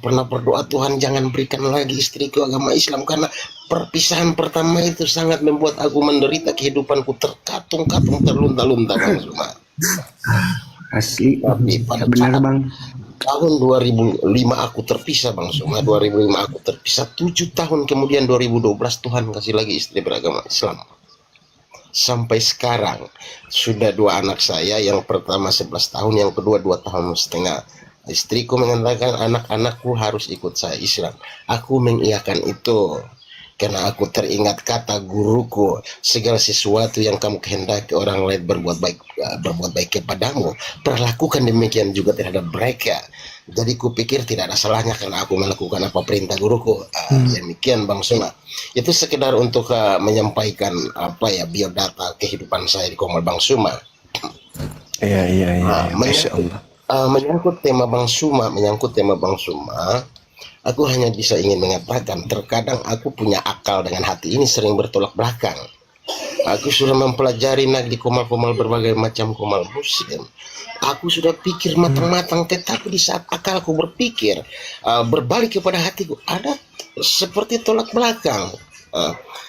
pernah berdoa, Tuhan jangan berikan lagi istriku agama Islam, karena perpisahan pertama itu sangat membuat aku menderita, kehidupanku terkatung-katung, terlunta-lunta Bang Suma. Asli. Tapi pada Benar saat Bang. tahun 2005 aku terpisah Bang Suma, 2005 aku terpisah, 7 tahun kemudian 2012 Tuhan kasih lagi istri beragama Islam. Sampai sekarang sudah 2 anak saya, yang pertama 11 tahun, yang kedua 2 tahun setengah. Istriku mengatakan anak-anakku harus ikut saya Islam. Aku mengiyakan itu karena aku teringat kata guruku, segala sesuatu yang kamu kehendaki orang lain berbuat baik kepadamu, perlakukan demikian juga terhadap mereka. Jadi kupikir tidak ada salahnya karena aku melakukan apa perintah guruku. Demikian Bang Suma. Itu sekedar untuk menyampaikan biodata kehidupan saya di Komal Bang Suma. Iya. Masya Allah. Menyangkut tema Bang Suma, aku hanya bisa ingin mengatakan, terkadang aku punya akal dengan hati ini sering bertolak belakang. Aku sudah mempelajari di komal-komal berbagai macam komal muslim. Aku sudah pikir matang-matang, tetapi di saat akalku berpikir berbalik kepada hatiku, ada seperti tolak belakang.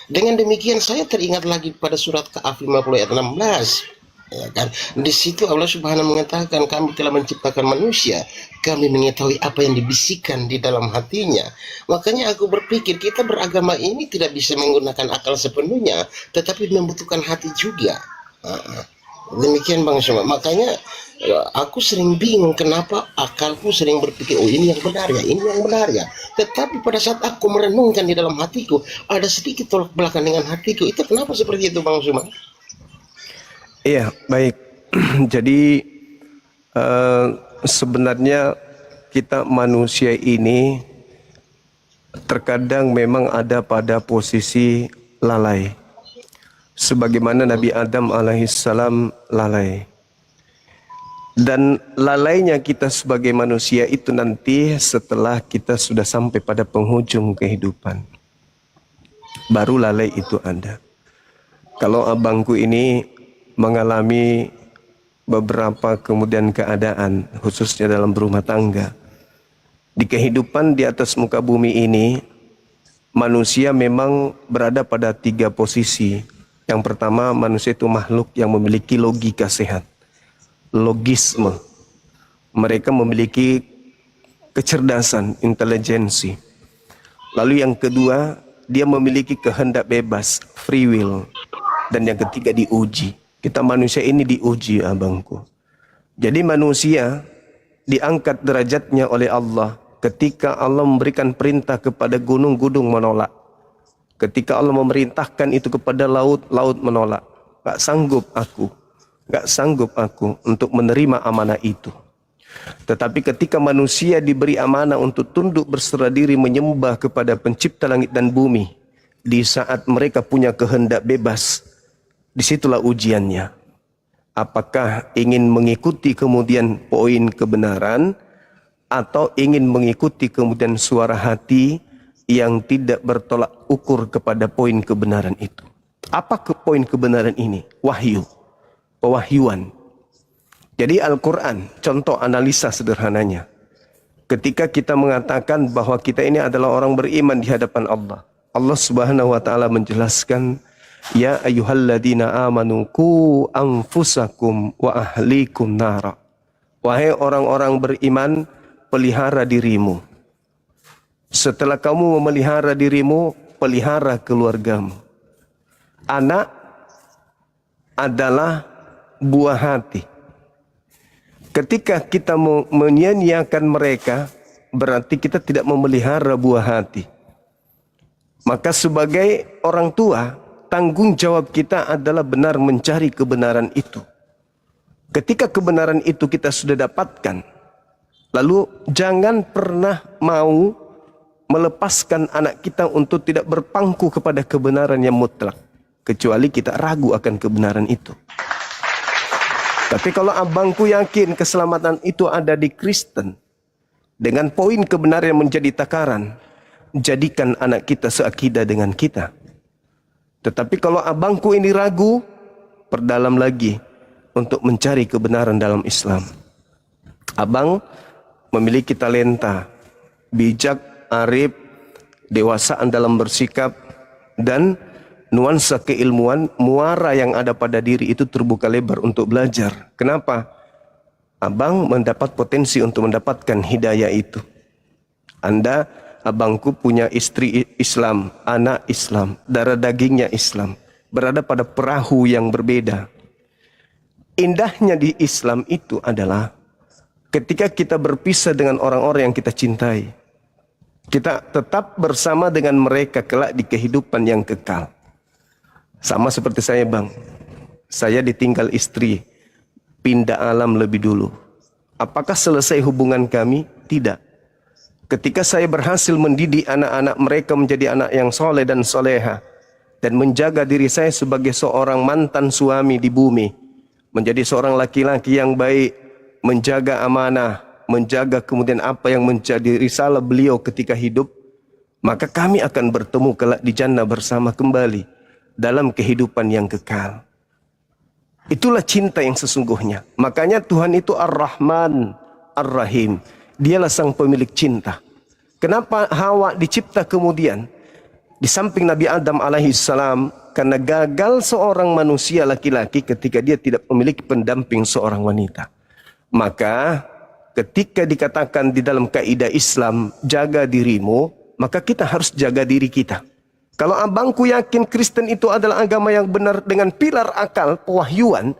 Dengan demikian saya teringat lagi pada surat Kahf 50 ayat 16. Ya kan? Di situ Allah Subhanahu mengatakan, kami telah menciptakan manusia, kami mengetahui apa yang dibisikkan di dalam hatinya. Makanya aku berpikir kita beragama ini tidak bisa menggunakan akal sepenuhnya, tetapi membutuhkan hati juga. Demikian Bang Suma. Makanya aku sering bingung kenapa akalku sering berpikir, oh ini yang benar ya, ini yang benar ya. Tetapi pada saat aku merenungkan di dalam hatiku, ada sedikit tolak belakang dengan hatiku. Itu kenapa seperti itu Bang Suma? Iya, baik. Jadi sebenarnya kita manusia ini terkadang memang ada pada posisi lalai. Sebagaimana Nabi Adam alaihissalam lalai. Dan lalainya kita sebagai manusia itu nanti setelah kita sudah sampai pada penghujung kehidupan. Baru lalai itu ada. Kalau abangku ini mengalami beberapa kemudian keadaan, khususnya dalam berumah tangga. Di kehidupan di atas muka bumi ini, manusia memang berada pada 3 posisi. Yang pertama, manusia itu makhluk yang memiliki logika sehat, logisme. Mereka memiliki kecerdasan, intelijensi. Lalu yang kedua, dia memiliki kehendak bebas, free will. Dan yang ketiga diuji. Kita manusia ini diuji abangku. Jadi manusia diangkat derajatnya oleh Allah ketika Allah memberikan perintah kepada gunung-gunung menolak. Ketika Allah memerintahkan itu kepada laut, laut menolak. Gak sanggup aku untuk menerima amanah itu. Tetapi ketika manusia diberi amanah untuk tunduk berserah diri menyembah kepada pencipta langit dan bumi, di saat mereka punya kehendak bebas, disitulah ujiannya. Apakah ingin mengikuti kemudian poin kebenaran atau ingin mengikuti kemudian suara hati yang tidak bertolak ukur kepada poin kebenaran itu. Apa poin kebenaran ini? Wahyu, pewahyuan. Jadi Al-Quran, contoh analisa sederhananya. Ketika kita mengatakan bahwa kita ini adalah orang beriman di hadapan Allah, Allah Subhanahu wa taala menjelaskan, ya ayyuhalladzina amanu qu anfusakum wa ahlikum nara. Wahai orang-orang beriman, pelihara dirimu. Setelah kamu memelihara dirimu, pelihara keluargamu. Anak adalah buah hati. Ketika kita menyia-nyiakan mereka, berarti kita tidak memelihara buah hati. Maka sebagai orang tua, tanggung jawab kita adalah benar mencari kebenaran itu. Ketika kebenaran itu kita sudah dapatkan, lalu jangan pernah mau melepaskan anak kita untuk tidak berpangku kepada kebenaran yang mutlak, kecuali kita ragu akan kebenaran itu. Tapi kalau abangku yakin keselamatan itu ada di Kristen, dengan poin kebenaran yang menjadi takaran, jadikan anak kita seakidah dengan kita. Tetapi kalau abangku ini ragu, perdalam lagi untuk mencari kebenaran dalam Islam. Abang memiliki talenta, bijak, arif, dewasaan dalam bersikap, dan nuansa keilmuan, muara yang ada pada diri itu terbuka lebar untuk belajar. Kenapa? Abang mendapat potensi untuk mendapatkan hidayah itu. Anda, abangku punya istri Islam, anak Islam, darah dagingnya Islam, berada pada perahu yang berbeda. Indahnya di Islam itu adalah ketika kita berpisah dengan orang-orang yang kita cintai, kita tetap bersama dengan mereka kelak di kehidupan yang kekal. Sama seperti saya, Bang. Saya ditinggal istri, pindah alam lebih dulu. Apakah selesai hubungan kami? Tidak. Ketika saya berhasil mendidik anak-anak mereka menjadi anak yang soleh dan soleha, dan menjaga diri saya sebagai seorang mantan suami di bumi, menjadi seorang laki-laki yang baik, menjaga amanah, menjaga kemudian apa yang menjadi risalah beliau ketika hidup, maka kami akan bertemu kelak di jannah bersama kembali dalam kehidupan yang kekal. Itulah cinta yang sesungguhnya. Makanya Tuhan itu Ar-Rahman, Ar-Rahim. Dialah sang pemilik cinta. Kenapa Hawa dicipta kemudian? Di samping Nabi Adam alaihissalam, karena gagal seorang manusia laki-laki ketika dia tidak memiliki pendamping seorang wanita. Maka ketika dikatakan di dalam kaidah Islam, jaga dirimu, maka kita harus jaga diri kita. Kalau abangku yakin Kristen itu adalah agama yang benar dengan pilar akal, pewahyuan,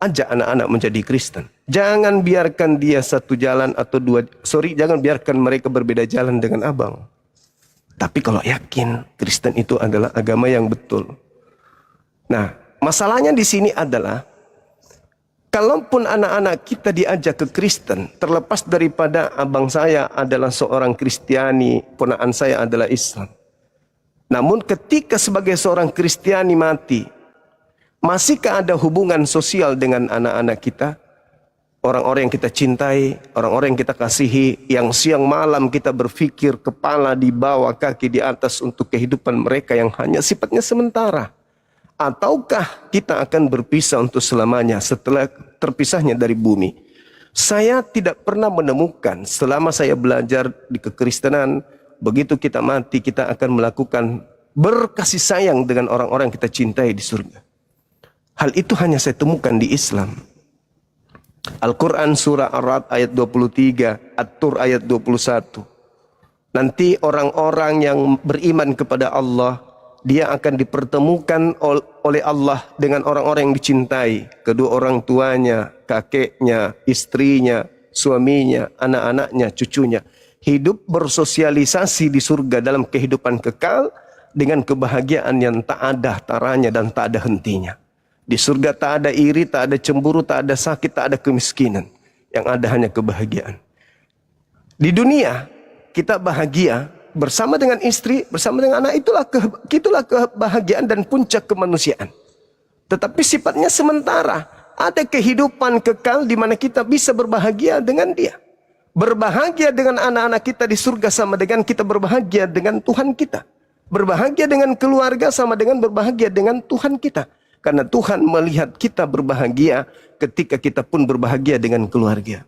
ajak anak-anak menjadi Kristen. Jangan biarkan dia satu jalan atau jangan biarkan mereka berbeda jalan dengan abang. Tapi kalau yakin Kristen itu adalah agama yang betul. Nah, masalahnya di sini adalah, kalaupun anak-anak kita diajak ke Kristen, terlepas daripada abang saya adalah seorang Kristiani, ponakan saya adalah Islam. Namun ketika sebagai seorang Kristiani mati, masihkah ada hubungan sosial dengan anak-anak kita? Orang-orang yang kita cintai, orang-orang yang kita kasihi, yang siang malam kita berpikir kepala di bawah, kaki di atas untuk kehidupan mereka yang hanya sifatnya sementara. Ataukah kita akan berpisah untuk selamanya setelah terpisahnya dari bumi? Saya tidak pernah menemukan selama saya belajar di kekristenan, begitu kita mati, kita akan melakukan berkasih sayang dengan orang-orang yang kita cintai di surga. Hal itu hanya saya temukan di Islam. Al-Quran surah Ar-Ra'd ayat 23, At-Tur ayat 21. Nanti orang-orang yang beriman kepada Allah, dia akan dipertemukan oleh Allah dengan orang-orang yang dicintai. Kedua orang tuanya, kakeknya, istrinya, suaminya, anak-anaknya, cucunya. Hidup bersosialisasi di surga dalam kehidupan kekal dengan kebahagiaan yang tak ada taranya dan tak ada hentinya. Di surga tak ada iri, tak ada cemburu, tak ada sakit, tak ada kemiskinan. Yang ada hanya kebahagiaan. Di dunia kita bahagia bersama dengan istri, bersama dengan anak, itulah kebahagiaan dan puncak kemanusiaan. Tetapi sifatnya sementara. Ada kehidupan kekal di mana kita bisa berbahagia dengan dia. Berbahagia dengan anak-anak kita di surga sama dengan kita berbahagia dengan Tuhan kita. Berbahagia dengan keluarga sama dengan berbahagia dengan Tuhan kita. Karena Tuhan melihat kita berbahagia ketika kita pun berbahagia dengan keluarga.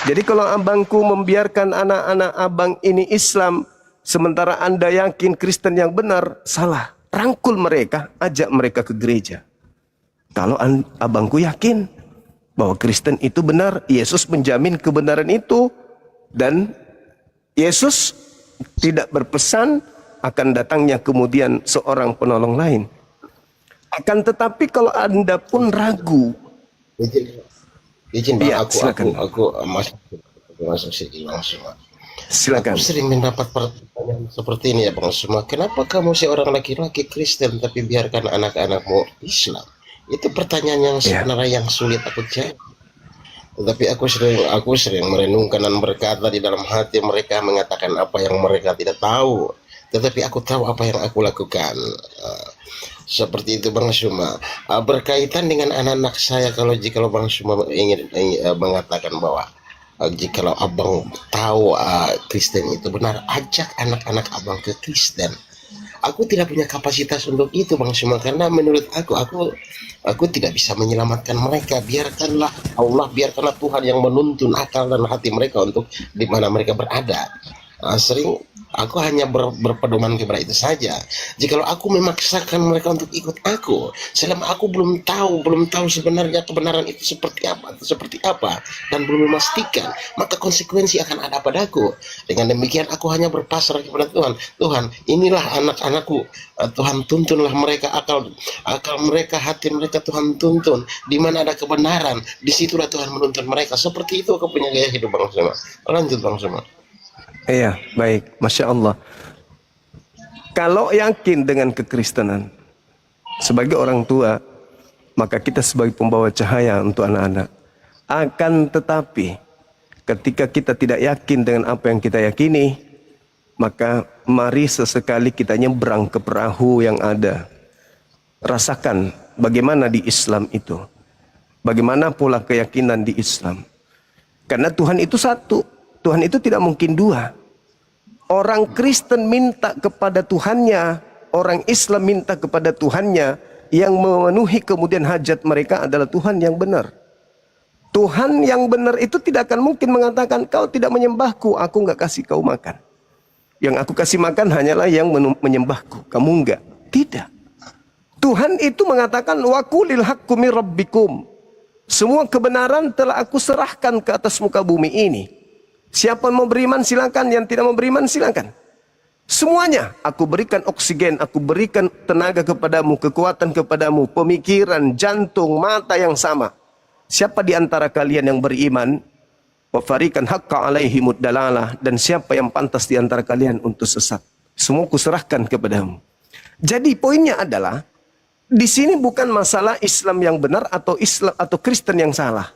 Jadi kalau abangku membiarkan anak-anak abang ini Islam, sementara Anda yakin Kristen yang benar, salah. Rangkul mereka, ajak mereka ke gereja. Kalau abangku yakin bahwa Kristen itu benar, Yesus menjamin kebenaran itu, dan Yesus tidak berpesan akan datangnya kemudian seorang penolong lain. Akan tetapi kalau Anda pun ragu, izin Bang, ya, aku masuk sini langsung. Silakan. Aku sering mendapat pertanyaan seperti ini ya Bang Suma. Kenapa kamu seorang laki-laki Kristen tapi biarkan anak-anakmu Islam? Itu pertanyaan yang sebenarnya yang sulit aku jawab. Tetapi aku sering merenungkan dan berkata di dalam hati mereka mengatakan apa yang mereka tidak tahu. Tetapi aku tahu apa yang aku lakukan. Seperti itu Bang Suma. Berkaitan dengan anak-anak saya, jika Bang Suma ingin mengatakan bahwa jikalau abang tahu Kristen itu benar, ajak anak-anak abang ke Kristen. Aku tidak punya kapasitas untuk itu Bang Suma, karena menurut aku tidak bisa menyelamatkan mereka. Biarkanlah Allah, biarkanlah Tuhan yang menuntun akal dan hati mereka untuk di mana mereka berada. Sering aku hanya berpedoman kepada itu saja. Jikalau aku memaksakan mereka untuk ikut aku, selama aku belum tahu sebenarnya kebenaran itu seperti apa dan belum memastikan, maka konsekuensi akan ada padaku. Dengan demikian aku hanya berpasrah kepada Tuhan. Tuhan, inilah anak-anakku, Tuhan tuntunlah mereka, akal mereka, hati mereka Tuhan tuntun. Di mana ada kebenaran, disitulah Tuhan menuntun mereka. Seperti itu aku punya gaya hidup Bang Suma. Lanjut Bang Suma. Iya, baik. Masya Allah. Kalau yakin dengan kekristenan, sebagai orang tua, maka kita sebagai pembawa cahaya untuk anak-anak. Akan tetapi, ketika kita tidak yakin dengan apa yang kita yakini, maka mari sesekali kita nyebrang ke perahu yang ada. Rasakan bagaimana di Islam itu. Bagaimana pula keyakinan di Islam. Karena Tuhan itu satu. Tuhan itu tidak mungkin dua. Orang Kristen minta kepada Tuhannya, orang Islam minta kepada Tuhannya, yang memenuhi kemudian hajat mereka adalah Tuhan yang benar. Tuhan yang benar itu tidak akan mungkin mengatakan, kau tidak menyembahku, aku nggak kasih kau makan. Yang aku kasih makan hanyalah yang menyembahku, kamu enggak. Tidak. Tuhan itu mengatakan, wa qulil haqqu mir rabbikum. Semua kebenaran telah aku serahkan ke atas muka bumi ini. Siapa mau beriman silakan, yang tidak mau beriman silakan. Semuanya aku berikan oksigen, aku berikan tenaga kepadamu, kekuatan kepadamu, pemikiran, jantung, mata yang sama. Siapa di antara kalian yang beriman, wa fariqan haqqa alaihimud dalalah, dan siapa yang pantas di antara kalian untuk sesat. Semua kuserahkan kepadamu. Jadi poinnya adalah di sini bukan masalah Islam yang benar atau Islam atau Kristen yang salah.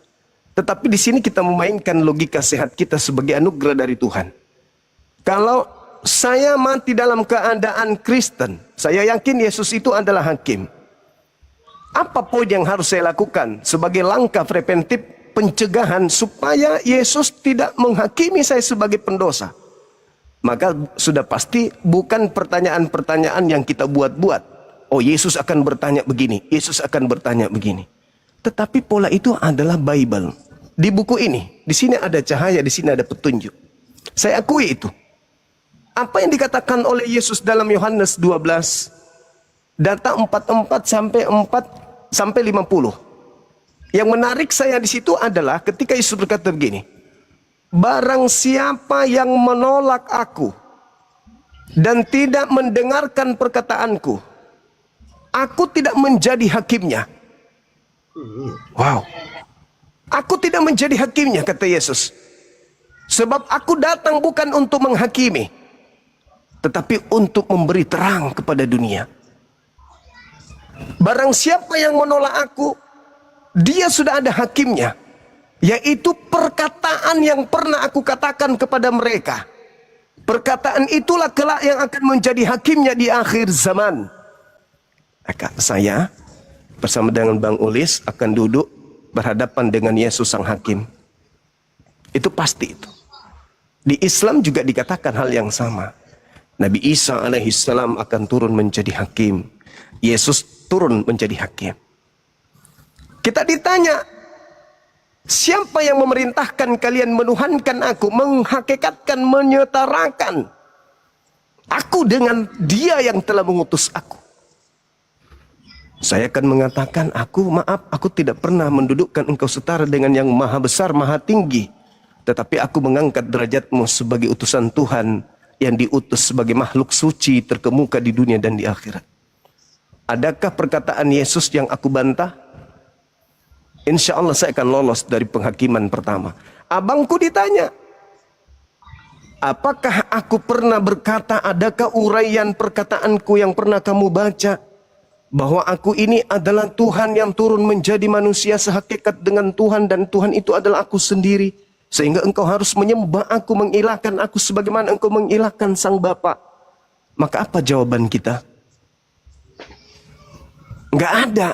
Tetapi di sini kita memainkan logika sehat kita sebagai anugerah dari Tuhan. Kalau saya mati dalam keadaan Kristen, saya yakin Yesus itu adalah hakim. Apa poin yang harus saya lakukan sebagai langkah preventif pencegahan supaya Yesus tidak menghakimi saya sebagai pendosa? Maka sudah pasti bukan pertanyaan-pertanyaan yang kita buat-buat. Oh, Yesus akan bertanya begini, Yesus akan bertanya begini. Tetapi pola itu adalah Bible. Di buku ini, di sini ada cahaya, di sini ada petunjuk. Saya akui itu. Apa yang dikatakan oleh Yesus dalam Yohanes 12, data 44 sampai 50. Yang menarik saya di situ adalah ketika Yesus berkata begini, barang siapa yang menolak aku dan tidak mendengarkan perkataanku, aku tidak menjadi hakimnya. Wow. Aku tidak menjadi hakimnya, kata Yesus. Sebab aku datang bukan untuk menghakimi, tetapi untuk memberi terang kepada dunia. Barang siapa yang menolak aku, dia sudah ada hakimnya, yaitu perkataan yang pernah aku katakan kepada mereka. Perkataan itulah kelak yang akan menjadi hakimnya di akhir zaman. Maka saya bersama dengan Bang Ulis akan duduk berhadapan dengan Yesus sang hakim. Itu pasti itu. Di Islam juga dikatakan hal yang sama. Nabi Isa alaihissalam akan turun menjadi hakim. Yesus turun menjadi hakim. Kita ditanya, siapa yang memerintahkan kalian menuhankan aku, menghakikatkan, menyetarakan aku dengan dia yang telah mengutus aku? Saya akan mengatakan, aku tidak pernah mendudukkan engkau setara dengan yang maha besar, maha tinggi. Tetapi aku mengangkat derajatmu sebagai utusan Tuhan yang diutus sebagai makhluk suci terkemuka di dunia dan di akhirat. Adakah perkataan Yesus yang aku bantah? Insya Allah saya akan lolos dari penghakiman pertama. Abangku ditanya, apakah aku pernah berkata, adakah uraian perkataanku yang pernah kamu baca? Bahwa aku ini adalah Tuhan yang turun menjadi manusia sehakikat dengan Tuhan, dan Tuhan itu adalah aku sendiri. Sehingga engkau harus menyembah aku, mengilahkan aku sebagaimana engkau mengilahkan sang Bapa. Maka apa jawaban kita? Enggak ada.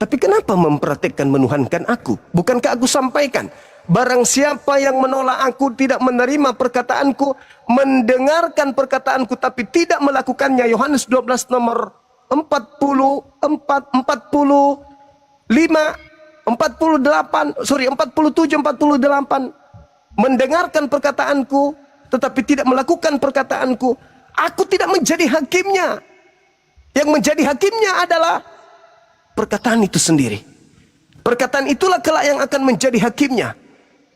Tapi kenapa mempraktekkan menuhankan aku? Bukankah aku sampaikan? Barang siapa yang menolak aku, tidak menerima perkataanku, mendengarkan perkataanku tapi tidak melakukannya. Yohanes 12 nomor 47, 48. Mendengarkan perkataanku tetapi tidak melakukan perkataanku, aku tidak menjadi hakimnya. Yang menjadi hakimnya adalah perkataan itu sendiri. Perkataan itulah kelak yang akan menjadi hakimnya.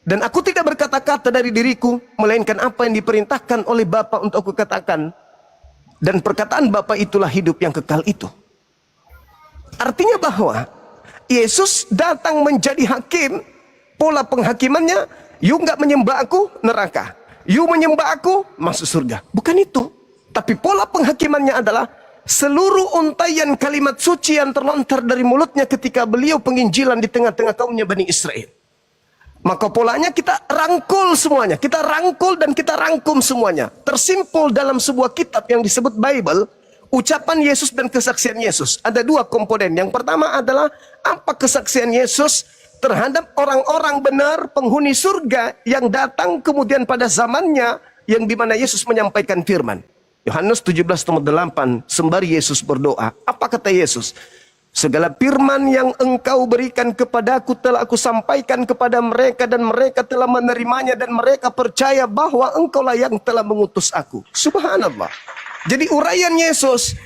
Dan aku tidak berkata-kata dari diriku, melainkan apa yang diperintahkan oleh Bapa untuk aku katakan. Dan perkataan Bapa itulah hidup yang kekal itu. Artinya bahwa Yesus datang menjadi hakim. Pola penghakimannya, you nggak menyembah aku, neraka. You menyembah aku, masuk surga. Bukan itu. Tapi pola penghakimannya adalah seluruh untaian kalimat suci yang terlontar dari mulutnya ketika beliau penginjilan di tengah-tengah kaumnya Bani Israel. Maka polanya kita rangkul semuanya. Kita rangkul dan kita rangkum semuanya. Tersimpul dalam sebuah kitab yang disebut Bible. Ucapan Yesus dan kesaksian Yesus. Ada dua komponen. Yang pertama adalah apa kesaksian Yesus terhadap orang-orang benar penghuni surga yang datang kemudian pada zamannya yang dimana Yesus menyampaikan firman. Yohanes 17:8, sembari Yesus berdoa, apa kata Yesus? Segala firman yang engkau berikan kepadaku telah aku sampaikan kepada mereka dan mereka telah menerimanya dan mereka percaya bahwa engkaulah yang telah mengutus aku. Subhanallah. Jadi uraian Yesus,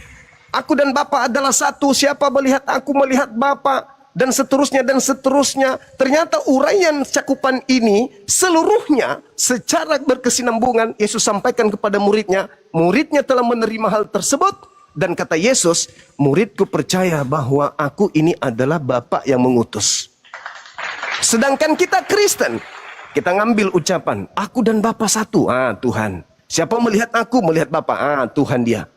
aku dan Bapa adalah satu, siapa melihat aku melihat Bapa. Dan seterusnya dan seterusnya. Ternyata uraian cakupan ini seluruhnya secara berkesinambungan Yesus sampaikan kepada muridnya. Muridnya telah menerima hal tersebut. Dan kata Yesus, muridku percaya bahwa aku ini adalah Bapa yang mengutus. Sedangkan kita Kristen, kita ngambil ucapan, aku dan Bapa satu. Tuhan. Siapa melihat aku, melihat Bapa. Tuhan dia.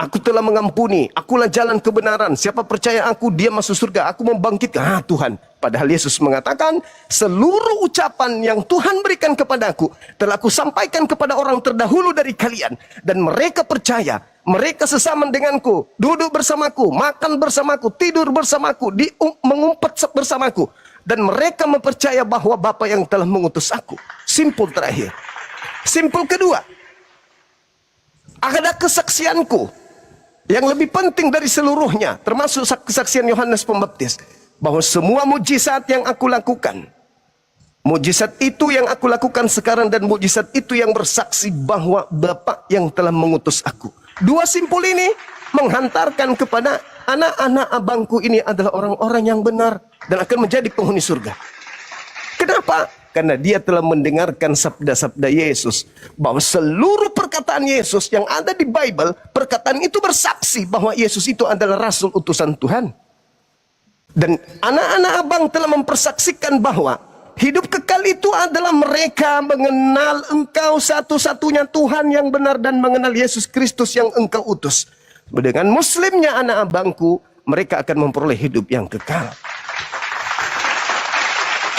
Aku telah mengampuni, akulah jalan kebenaran. Siapa percaya aku, dia masuk surga. Aku membangkitkan, Tuhan. Padahal Yesus mengatakan, seluruh ucapan yang Tuhan berikan kepadaku, telah aku sampaikan kepada orang terdahulu dari kalian. Dan mereka percaya, mereka sesama denganku, duduk bersamaku, makan bersamaku, tidur bersamaku, mengumpat bersamaku. Dan mereka mempercaya bahwa Bapa yang telah mengutus aku. Simpul terakhir. Simpul kedua, ada kesaksianku. Yang lebih penting dari seluruhnya, termasuk kesaksian Yohanes Pembaptis, bahwa semua mujizat yang aku lakukan, mujizat itu yang aku lakukan sekarang dan mujizat itu yang bersaksi bahwa Bapa yang telah mengutus aku. Dua simpul ini menghantarkan kepada anak-anak abangku ini adalah orang-orang yang benar dan akan menjadi penghuni surga. Kenapa? Karena dia telah mendengarkan sabda-sabda Yesus. Bahwa seluruh perkataan Yesus yang ada di Bible, perkataan itu bersaksi bahwa Yesus itu adalah Rasul utusan Tuhan. Dan anak-anak abang telah mempersaksikan bahwa hidup kekal itu adalah mereka mengenal engkau satu-satunya Tuhan yang benar dan mengenal Yesus Kristus yang engkau utus. Dengan muslimnya anak abangku, mereka akan memperoleh hidup yang kekal.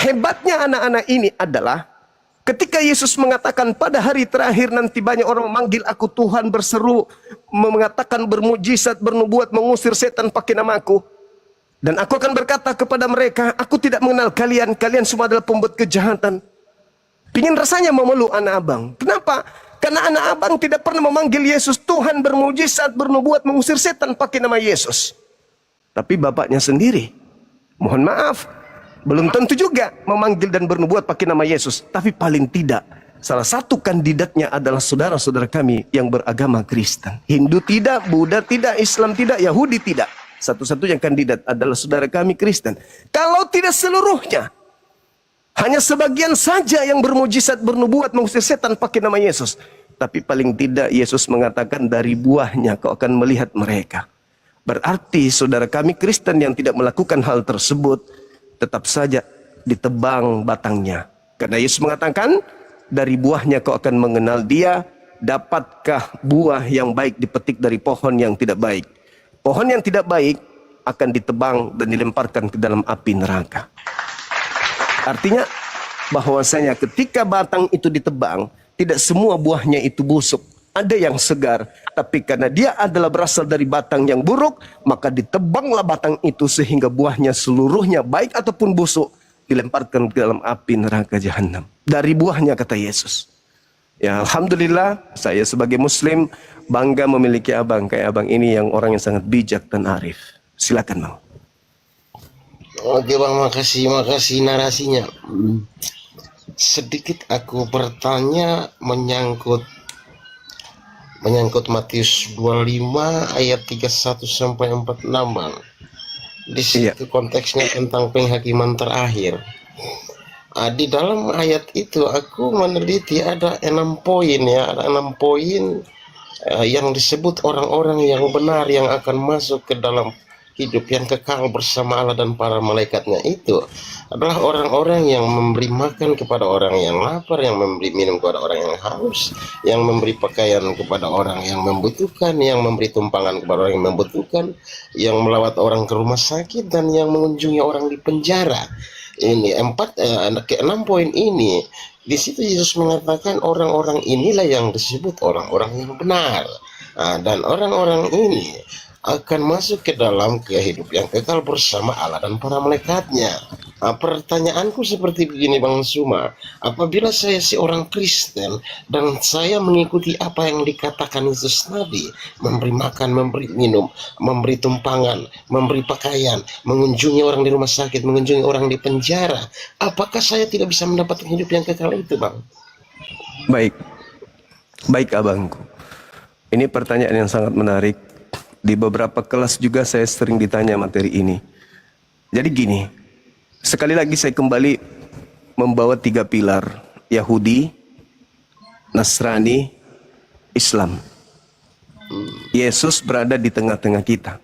Hebatnya anak-anak ini adalah ketika Yesus mengatakan pada hari terakhir nanti banyak orang memanggil aku Tuhan, berseru, mengatakan bermujizat, bernubuat, mengusir setan pakai namaku. Dan aku akan berkata kepada mereka, aku tidak mengenal kalian, kalian semua adalah pembuat kejahatan. Pingin rasanya memeluk anak abang. Kenapa? Karena anak abang tidak pernah memanggil Yesus Tuhan, bermujizat, bernubuat, mengusir setan pakai nama Yesus. Tapi bapaknya sendiri, mohon maaf, belum tentu juga memanggil dan bernubuat pakai nama Yesus. Tapi paling tidak, salah satu kandidatnya adalah saudara-saudara kami yang beragama Kristen. Hindu tidak, Buddha tidak, Islam tidak, Yahudi tidak. Satu-satunya kandidat adalah saudara kami Kristen. Kalau tidak seluruhnya, hanya sebagian saja yang bermujizat, bernubuat, mengusir setan pakai nama Yesus. Tapi paling tidak Yesus mengatakan dari buahnya kau akan melihat mereka. Berarti saudara kami Kristen yang tidak melakukan hal tersebut, tetap saja ditebang batangnya. Karena Yesus mengatakan, dari buahnya kau akan mengenal dia. Dapatkah buah yang baik dipetik dari pohon yang tidak baik? Pohon yang tidak baik akan ditebang dan dilemparkan ke dalam api neraka. Artinya bahwasanya ketika batang itu ditebang, tidak semua buahnya itu busuk. Ada yang segar, tapi karena dia adalah berasal dari batang yang buruk, maka ditebanglah batang itu sehingga buahnya seluruhnya baik ataupun busuk dilemparkan ke dalam api neraka jahanam. Dari buahnya, kata Yesus. Ya, alhamdulillah saya sebagai muslim bangga memiliki abang kayak abang ini yang orang yang sangat bijak dan arif. Silakan Bang. Oke Bang, makasih narasinya. Sedikit aku bertanya menyangkut Matius 25 ayat 31 sampai 46 Bang. Di situ konteksnya tentang penghakiman terakhir. Di dalam ayat itu aku meneliti ada 6 poin ya, ada 6 poin yang disebut orang-orang yang benar yang akan masuk ke dalam hidup yang kekal bersama Allah dan para malaikatnya. Itu adalah orang-orang yang memberi makan kepada orang yang lapar, yang memberi minum kepada orang yang haus, yang memberi pakaian kepada orang yang membutuhkan, yang memberi tumpangan kepada orang yang membutuhkan, yang melawat orang ke rumah sakit, dan yang mengunjungi orang di penjara. Ini 6 poin ini. Di situ Yesus mengatakan orang-orang inilah yang disebut orang-orang yang benar. Dan orang-orang ini akan masuk ke dalam kehidupan yang kekal bersama Allah dan para malaikatnya. Pertanyaanku seperti begini Bang Suma, apabila saya seorang Kristen dan saya mengikuti apa yang dikatakan Yesus tadi, memberi makan, memberi minum, memberi tumpangan, memberi pakaian, mengunjungi orang di rumah sakit, mengunjungi orang di penjara, apakah saya tidak bisa mendapatkan hidup yang kekal itu Bang? Baik abangku. Ini pertanyaan yang sangat menarik. Di beberapa kelas juga saya sering ditanya materi ini. Jadi gini, sekali lagi saya kembali membawa 3 pilar. Yahudi, Nasrani, Islam. Yesus berada di tengah-tengah kita.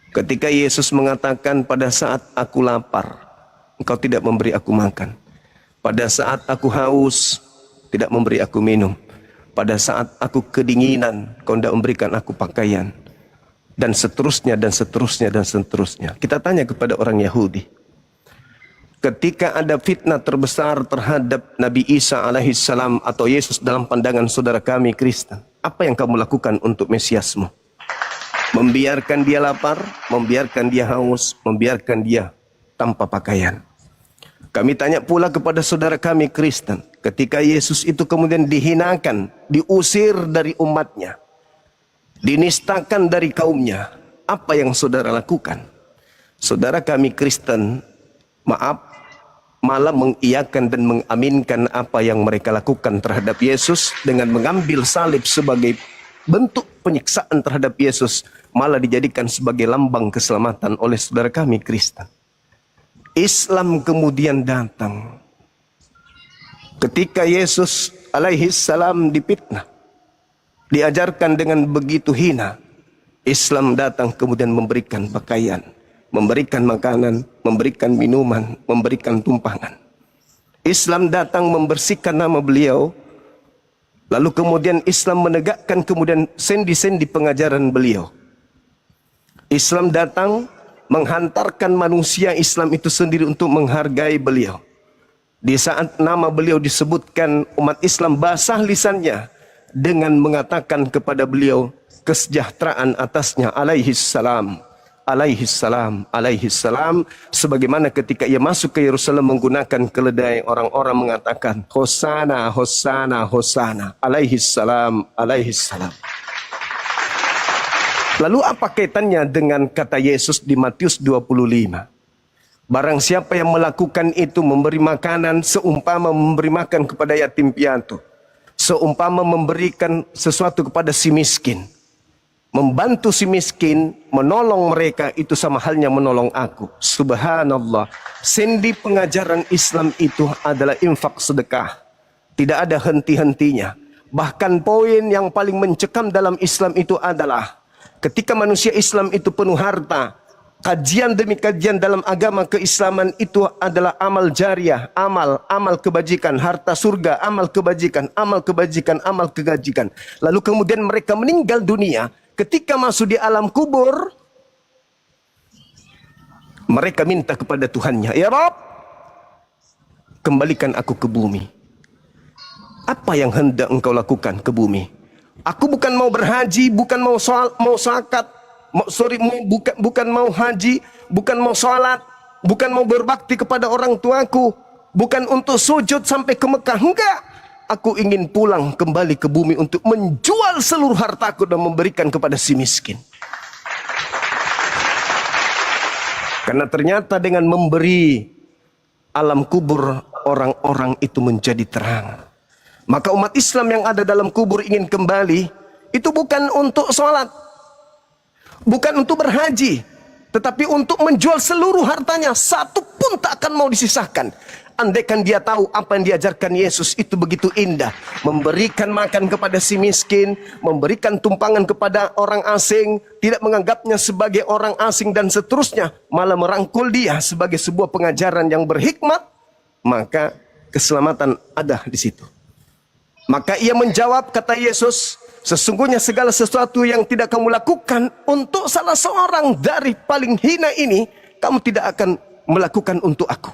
Ketika Yesus mengatakan pada saat aku lapar, engkau tidak memberi aku makan. Pada saat aku haus, tidak memberi aku minum. Pada saat aku kedinginan, kau tidak memberikan aku pakaian. Dan seterusnya, dan seterusnya, dan seterusnya. Kita tanya kepada orang Yahudi. Ketika ada fitnah terbesar terhadap Nabi Isa alaihissalam atau Yesus dalam pandangan saudara kami Kristen, apa yang kamu lakukan untuk Mesiasmu? Membiarkan dia lapar, membiarkan dia haus, membiarkan dia tanpa pakaian. Kami tanya pula kepada saudara kami Kristen, ketika Yesus itu kemudian dihinakan, diusir dari umatnya, dinistakan dari kaumnya, apa yang saudara lakukan? Saudara kami Kristen, malah mengiyakan dan mengaminkan apa yang mereka lakukan terhadap Yesus dengan mengambil salib sebagai bentuk penyiksaan terhadap Yesus, malah dijadikan sebagai lambang keselamatan oleh saudara kami Kristen. Islam kemudian datang. Ketika Yesus alaihissalam dipitnah, diajarkan dengan begitu hina, Islam datang kemudian memberikan pakaian, memberikan makanan, memberikan minuman, memberikan tumpangan. Islam datang membersihkan nama beliau, lalu kemudian Islam menegakkan kemudian sendi-sendi pengajaran beliau. Islam datang menghantarkan manusia Islam itu sendiri untuk menghargai beliau. Di saat nama beliau disebutkan, umat Islam basah lisannya dengan mengatakan kepada beliau kesejahteraan atasnya alaihissalam, alaihissalam, alaihissalam. Sebagaimana ketika ia masuk ke Yerusalem menggunakan keledai, orang-orang mengatakan Hosana, Hosana, Hosana, alaihissalam, alaihissalam. Lalu apa kaitannya dengan kata Yesus di Matius 25? Barang siapa yang melakukan itu, memberi makanan seumpama memberi makan kepada yatim piatu, seumpama memberikan sesuatu kepada si miskin, membantu si miskin, menolong mereka, itu sama halnya menolong aku. Subhanallah. Sendi pengajaran Islam itu adalah infak sedekah. Tidak ada henti-hentinya. Bahkan poin yang paling mencekam dalam Islam itu adalah ketika manusia Islam itu penuh harta, kajian demi kajian dalam agama keislaman itu adalah amal jariah, amal kebajikan, harta surga, amal kebajikan, amal kebajikan, amal kebajikan. Lalu kemudian mereka meninggal dunia. Ketika masuk di alam kubur, mereka minta kepada Tuhannya, ya Rabb, kembalikan aku ke bumi. Apa yang hendak engkau lakukan ke bumi? Aku bukan mau berhaji, bukan mau zakat, bukan mau haji, bukan mau sholat, bukan mau berbakti kepada orang tuaku, bukan untuk sujud sampai ke Mekah, enggak. Aku ingin pulang kembali ke bumi untuk menjual seluruh hartaku dan memberikan kepada si miskin. Karena ternyata dengan memberi, alam kubur orang-orang itu menjadi terang. Maka umat Islam yang ada dalam kubur ingin kembali, itu bukan untuk sholat, bukan untuk berhaji, tetapi untuk menjual seluruh hartanya, satu pun tak akan mau disisahkan. Andaikan dia tahu apa yang diajarkan Yesus itu begitu indah, memberikan makan kepada si miskin, memberikan tumpangan kepada orang asing, tidak menganggapnya sebagai orang asing dan seterusnya, malah merangkul dia sebagai sebuah pengajaran yang berhikmat, maka keselamatan ada di situ. Maka ia menjawab, kata Yesus, sesungguhnya segala sesuatu yang tidak kamu lakukan untuk salah seorang dari paling hina ini, kamu tidak akan melakukan untuk aku.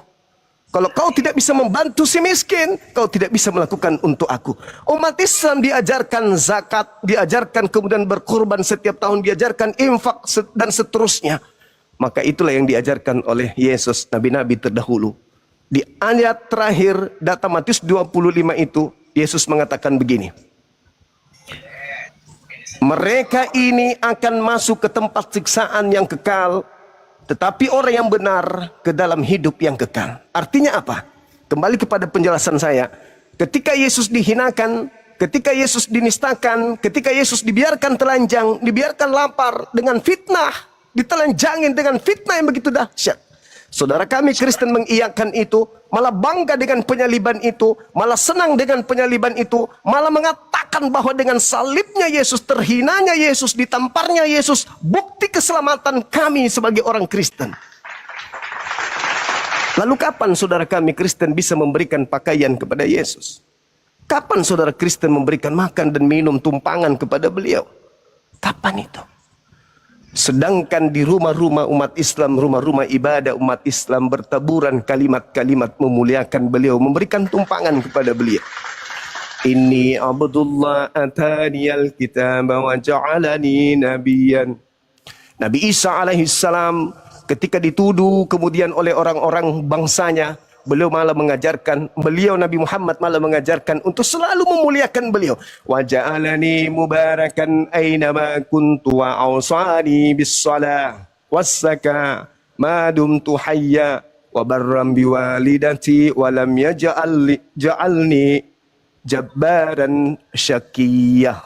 Kalau kau tidak bisa membantu si miskin, kau tidak bisa melakukan untuk aku. Umat Islam diajarkan zakat, diajarkan kemudian berkorban setiap tahun, diajarkan infak dan seterusnya. Maka itulah yang diajarkan oleh Yesus, nabi-nabi terdahulu. Di ayat terakhir data Matius 25 itu, Yesus mengatakan begini. Mereka ini akan masuk ke tempat siksaan yang kekal, tetapi orang yang benar ke dalam hidup yang kekal. Artinya apa? Kembali kepada penjelasan saya. Ketika Yesus dihinakan, ketika Yesus dinistakan, ketika Yesus dibiarkan telanjang, dibiarkan lapar dengan fitnah, ditelanjangin dengan fitnah yang begitu dahsyat. Saudara kami Kristen mengiyakan itu, malah bangga dengan penyaliban itu, malah senang dengan penyaliban itu, malah mengatakan bahwa dengan salibnya Yesus, terhinanya Yesus, ditamparnya Yesus, bukti keselamatan kami sebagai orang Kristen. Lalu kapan saudara kami Kristen bisa memberikan pakaian kepada Yesus? Kapan saudara Kristen memberikan makan dan minum tumpangan kepada beliau? Kapan itu? Sedangkan di rumah-rumah umat Islam, rumah-rumah ibadah umat Islam bertaburan kalimat-kalimat memuliakan beliau, memberikan tumpangan kepada beliau. Inni Abdullah ataniyal kitab wa ja'alani nabiyan. Nabi Isa alaihissalam ketika dituduh kemudian oleh orang-orang bangsanya, beliau malah mengajarkan, beliau Nabi Muhammad malah mengajarkan untuk selalu memuliakan beliau. Wa ja'alani mubarakan aina ma kuntu wa awsani bis shalah was zakah ma dumtu hayya wa barram biwalidati wa lam ja'alni jabbaran syaqiyah.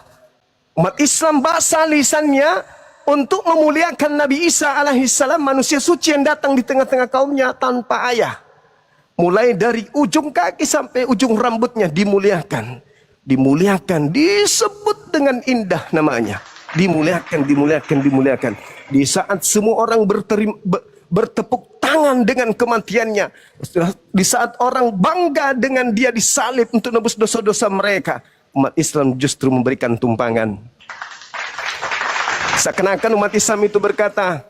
Umat Islam bahasa lisannya untuk memuliakan Nabi Isa alaihissalam, manusia suci yang datang di tengah-tengah kaumnya tanpa ayah. Mulai dari ujung kaki sampai ujung rambutnya dimuliakan. Dimuliakan, disebut dengan indah namanya. Dimuliakan, dimuliakan, dimuliakan. Di saat semua orang bertepuk tangan dengan kematiannya. Di saat orang bangga dengan dia disalib untuk nebus dosa-dosa mereka, umat Islam justru memberikan tumpangan. Seakan-akan umat Islam itu berkata,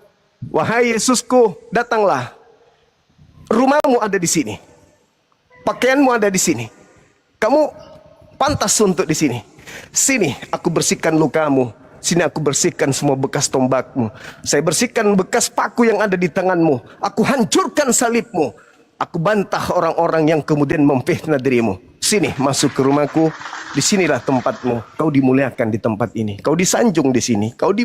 wahai Yesusku, datanglah. Rumahmu ada di sini, pakaianmu ada di sini, kamu pantas untuk di sini. Sini aku bersihkan lukamu, sini aku bersihkan semua bekas tombakmu, saya bersihkan bekas paku yang ada di tanganmu, aku hancurkan salibmu, aku bantah orang-orang yang kemudian memfitnah dirimu. Sini masuk ke rumahku, disinilah tempatmu, kau dimuliakan di tempat ini, kau disanjung di sini, kau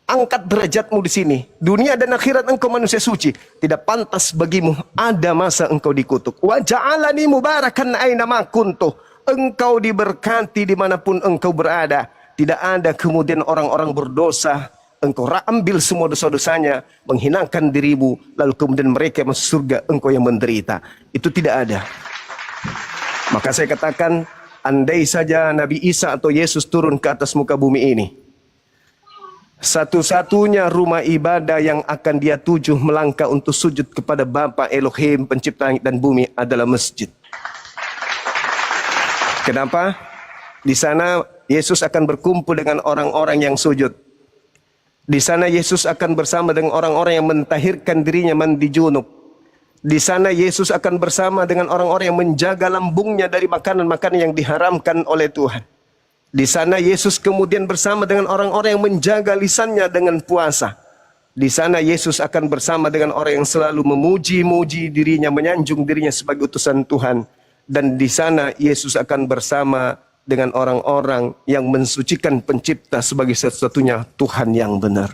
angkat derajatmu di sini. Dunia dan akhirat engkau manusia suci. Tidak pantas bagimu ada masa engkau dikutuk. Wa ja'alani mubarakan aina ma kuntu. Engkau diberkati dimanapun engkau berada. Tidak ada kemudian orang-orang berdosa, engkau ambil semua dosa-dosanya, menghinakan dirimu, lalu kemudian mereka masuk surga, engkau yang menderita. Itu tidak ada. Maka saya katakan, andai saja Nabi Isa atau Yesus turun ke atas muka bumi ini, satu-satunya rumah ibadah yang akan dia tuju melangkah untuk sujud kepada Bapa Elohim pencipta langit dan bumi adalah masjid. Kenapa? Di sana Yesus akan berkumpul dengan orang-orang yang sujud. Di sana Yesus akan bersama dengan orang-orang yang mentahirkan dirinya mandi junub. Di sana Yesus akan bersama dengan orang-orang yang menjaga lambungnya dari makanan-makanan yang diharamkan oleh Tuhan. Di sana Yesus kemudian bersama dengan orang-orang yang menjaga lisannya dengan puasa. Di sana Yesus akan bersama dengan orang yang selalu memuji-muji dirinya, menyanjung dirinya sebagai utusan Tuhan. Dan di sana Yesus akan bersama dengan orang-orang yang mensucikan pencipta sebagai satu-satunya Tuhan yang benar.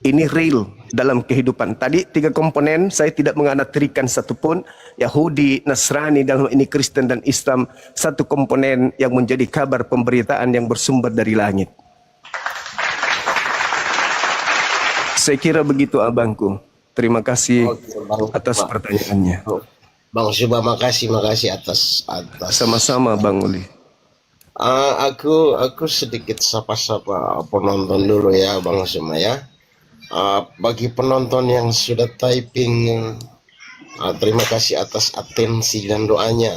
Ini real dalam kehidupan. Tadi 3 komponen, saya tidak menganatrikan satupun. Yahudi, Nasrani, dalam ini Kristen dan Islam. 1 komponen yang menjadi kabar pemberitaan yang bersumber dari langit. Saya kira begitu abangku. Terima kasih atas pertanyaannya. Bang Suba, makasih atas Sama-sama Bang Uli. Aku sedikit sapa-sapa penonton dulu ya Bang Suma ya. Bagi penonton yang sudah typing, terima kasih atas atensi dan doanya.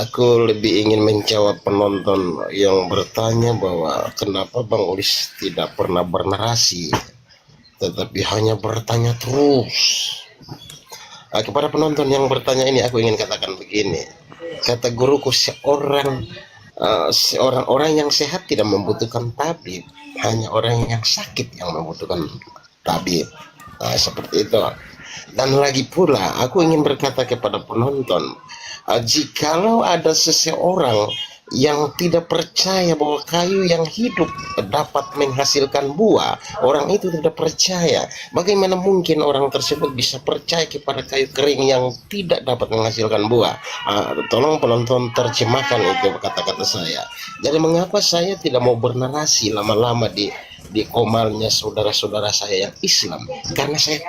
Aku lebih ingin menjawab penonton yang bertanya bahwa kenapa Bang Ulis tidak pernah bernarasi, tetapi hanya bertanya terus. Kepada penonton yang bertanya ini, aku ingin katakan begini. Kata guruku, seorang orang yang sehat tidak membutuhkan tabib, hanya orang yang sakit yang membutuhkan tabib. Seperti itu. Dan lagi pula aku ingin berkata kepada penonton, jikalau ada seseorang yang tidak percaya bahwa kayu yang hidup dapat menghasilkan buah, orang itu tidak percaya. Bagaimana mungkin orang tersebut bisa percaya kepada kayu kering yang tidak dapat menghasilkan buah? Tolong penonton terjemahkan itu kata-kata saya. Jadi mengapa saya tidak mau bernarasi lama-lama di komalnya saudara-saudara saya yang Islam? Karena saya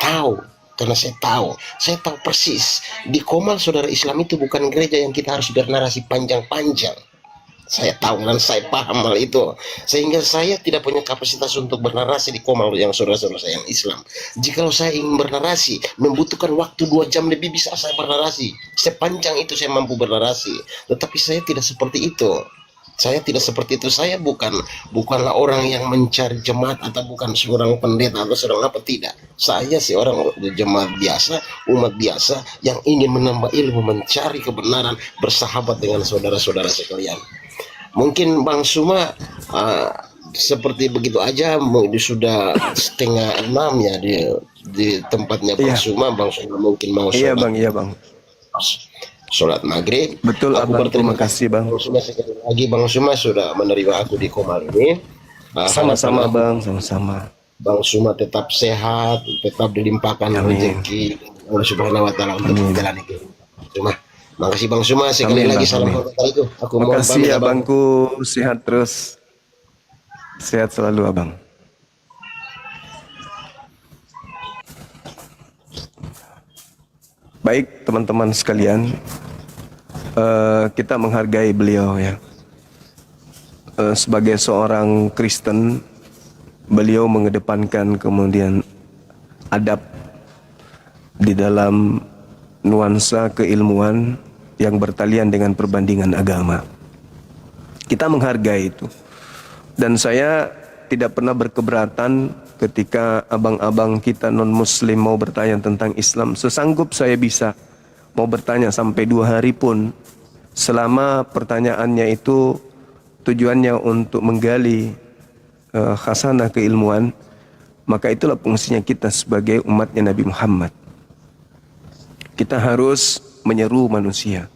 tahu persis di komal saudara Islam itu bukan gereja yang kita harus bernarasi panjang-panjang. Saya tahu dan saya paham hal itu, sehingga saya tidak punya kapasitas untuk bernarasi di komal yang saudara-saudara saya yang Islam. Jikalau saya ingin bernarasi, membutuhkan waktu 2 jam lebih bisa saya bernarasi. Sepanjang itu saya mampu bernarasi. Tetapi saya tidak seperti itu. Saya bukanlah orang yang mencari jemaat, atau bukan seorang pendeta atau seorang apa, tidak. Saya seorang jemaat biasa, umat biasa yang ingin menambah ilmu, mencari kebenaran, bersahabat dengan saudara-saudara sekalian. Mungkin Bang Suma seperti begitu aja, sudah 5:30 ya di tempatnya Bang Suma. Bang Suma mungkin mau sholat. Iya bang. Sholat maghrib. Betul abang, terima kasih bang. Bang Suma sekali lagi, Bang Suma sudah menerima aku di komal ini. Sama-sama bang, sama-sama. Bang Suma tetap sehat, tetap dilimpahkan rezeki Allah Subhanahu wa taala untuk menjalani kehidupan. Cuma makasih Bang Suma sekali lagi, salam hormat itu. Aku mohon makasih pamit, abangku, sehat terus. Sehat selalu abang. Baik teman-teman sekalian, kita menghargai beliau ya. Sebagai seorang Kristen, beliau mengedepankan kemudian adab di dalam nuansa keilmuan yang bertalian dengan perbandingan agama. Kita menghargai itu. Dan saya tidak pernah berkeberatan ketika abang-abang kita non-muslim mau bertanya tentang Islam. Sesanggup saya bisa mau bertanya sampai 2 hari pun, selama pertanyaannya itu tujuannya untuk menggali khasanah keilmuan, maka itulah fungsinya kita sebagai umatnya Nabi Muhammad. Kita harus menyeru manusia.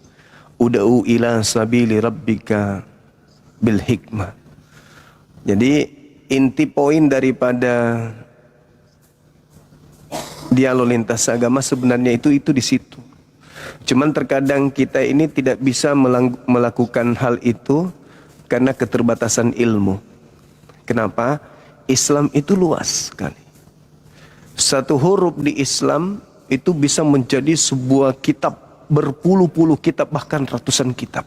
Ud'u ila sabili rabbika bil hikmah. Jadi inti poin daripada dialog lintas agama sebenarnya itu di situ. Cuman terkadang kita ini tidak bisa melakukan hal itu karena keterbatasan ilmu. Kenapa? Islam itu luas sekali. Satu huruf di Islam itu bisa menjadi sebuah kitab, berpuluh-puluh kitab, bahkan ratusan kitab.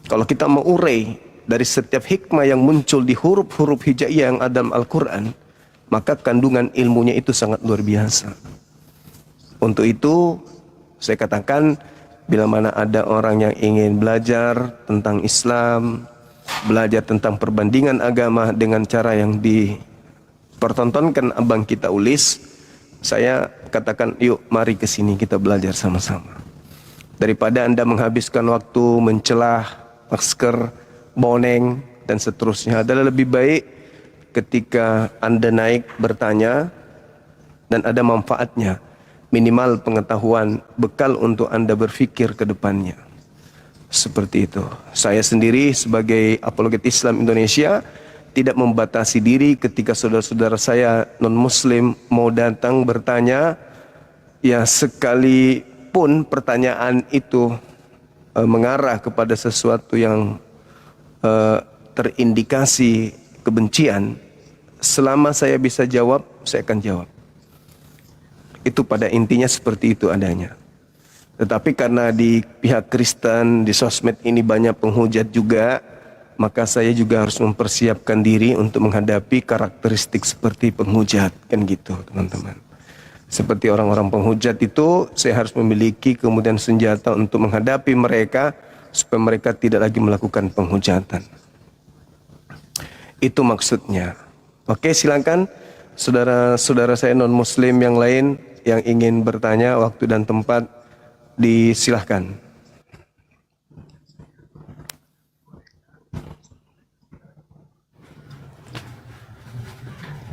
Kalau kita mau urai dari setiap hikmah yang muncul di huruf-huruf hijaiyah yang ada dalam Al-Quran, maka kandungan ilmunya itu sangat luar biasa. Untuk itu, saya katakan, bila mana ada orang yang ingin belajar tentang Islam, belajar tentang perbandingan agama dengan cara yang dipertontonkan abang kita Ulis, saya katakan, yuk mari ke sini kita belajar sama-sama. Daripada Anda menghabiskan waktu mencelah masker, boneng, dan seterusnya adalah lebih baik ketika Anda naik bertanya dan ada manfaatnya, minimal pengetahuan, bekal untuk Anda berfikir ke depannya. Seperti itu. Saya sendiri sebagai apologet Islam Indonesia tidak membatasi diri ketika saudara-saudara saya non-muslim mau datang bertanya, ya sekalipun pertanyaan itu mengarah kepada sesuatu yang terindikasi kebencian, selama saya bisa jawab, saya akan jawab. Itu pada intinya seperti itu adanya. Tetapi karena di pihak Kristen, di sosmed ini banyak penghujat juga, maka saya juga harus mempersiapkan diri untuk menghadapi karakteristik seperti penghujat. Kan gitu teman-teman. Seperti orang-orang penghujat itu, saya harus memiliki kemudian senjata untuk menghadapi mereka, supaya mereka tidak lagi melakukan penghujatan. Itu maksudnya. Oke, silakan saudara-saudara saya non-muslim yang lain yang ingin bertanya, waktu dan tempat disilahkan.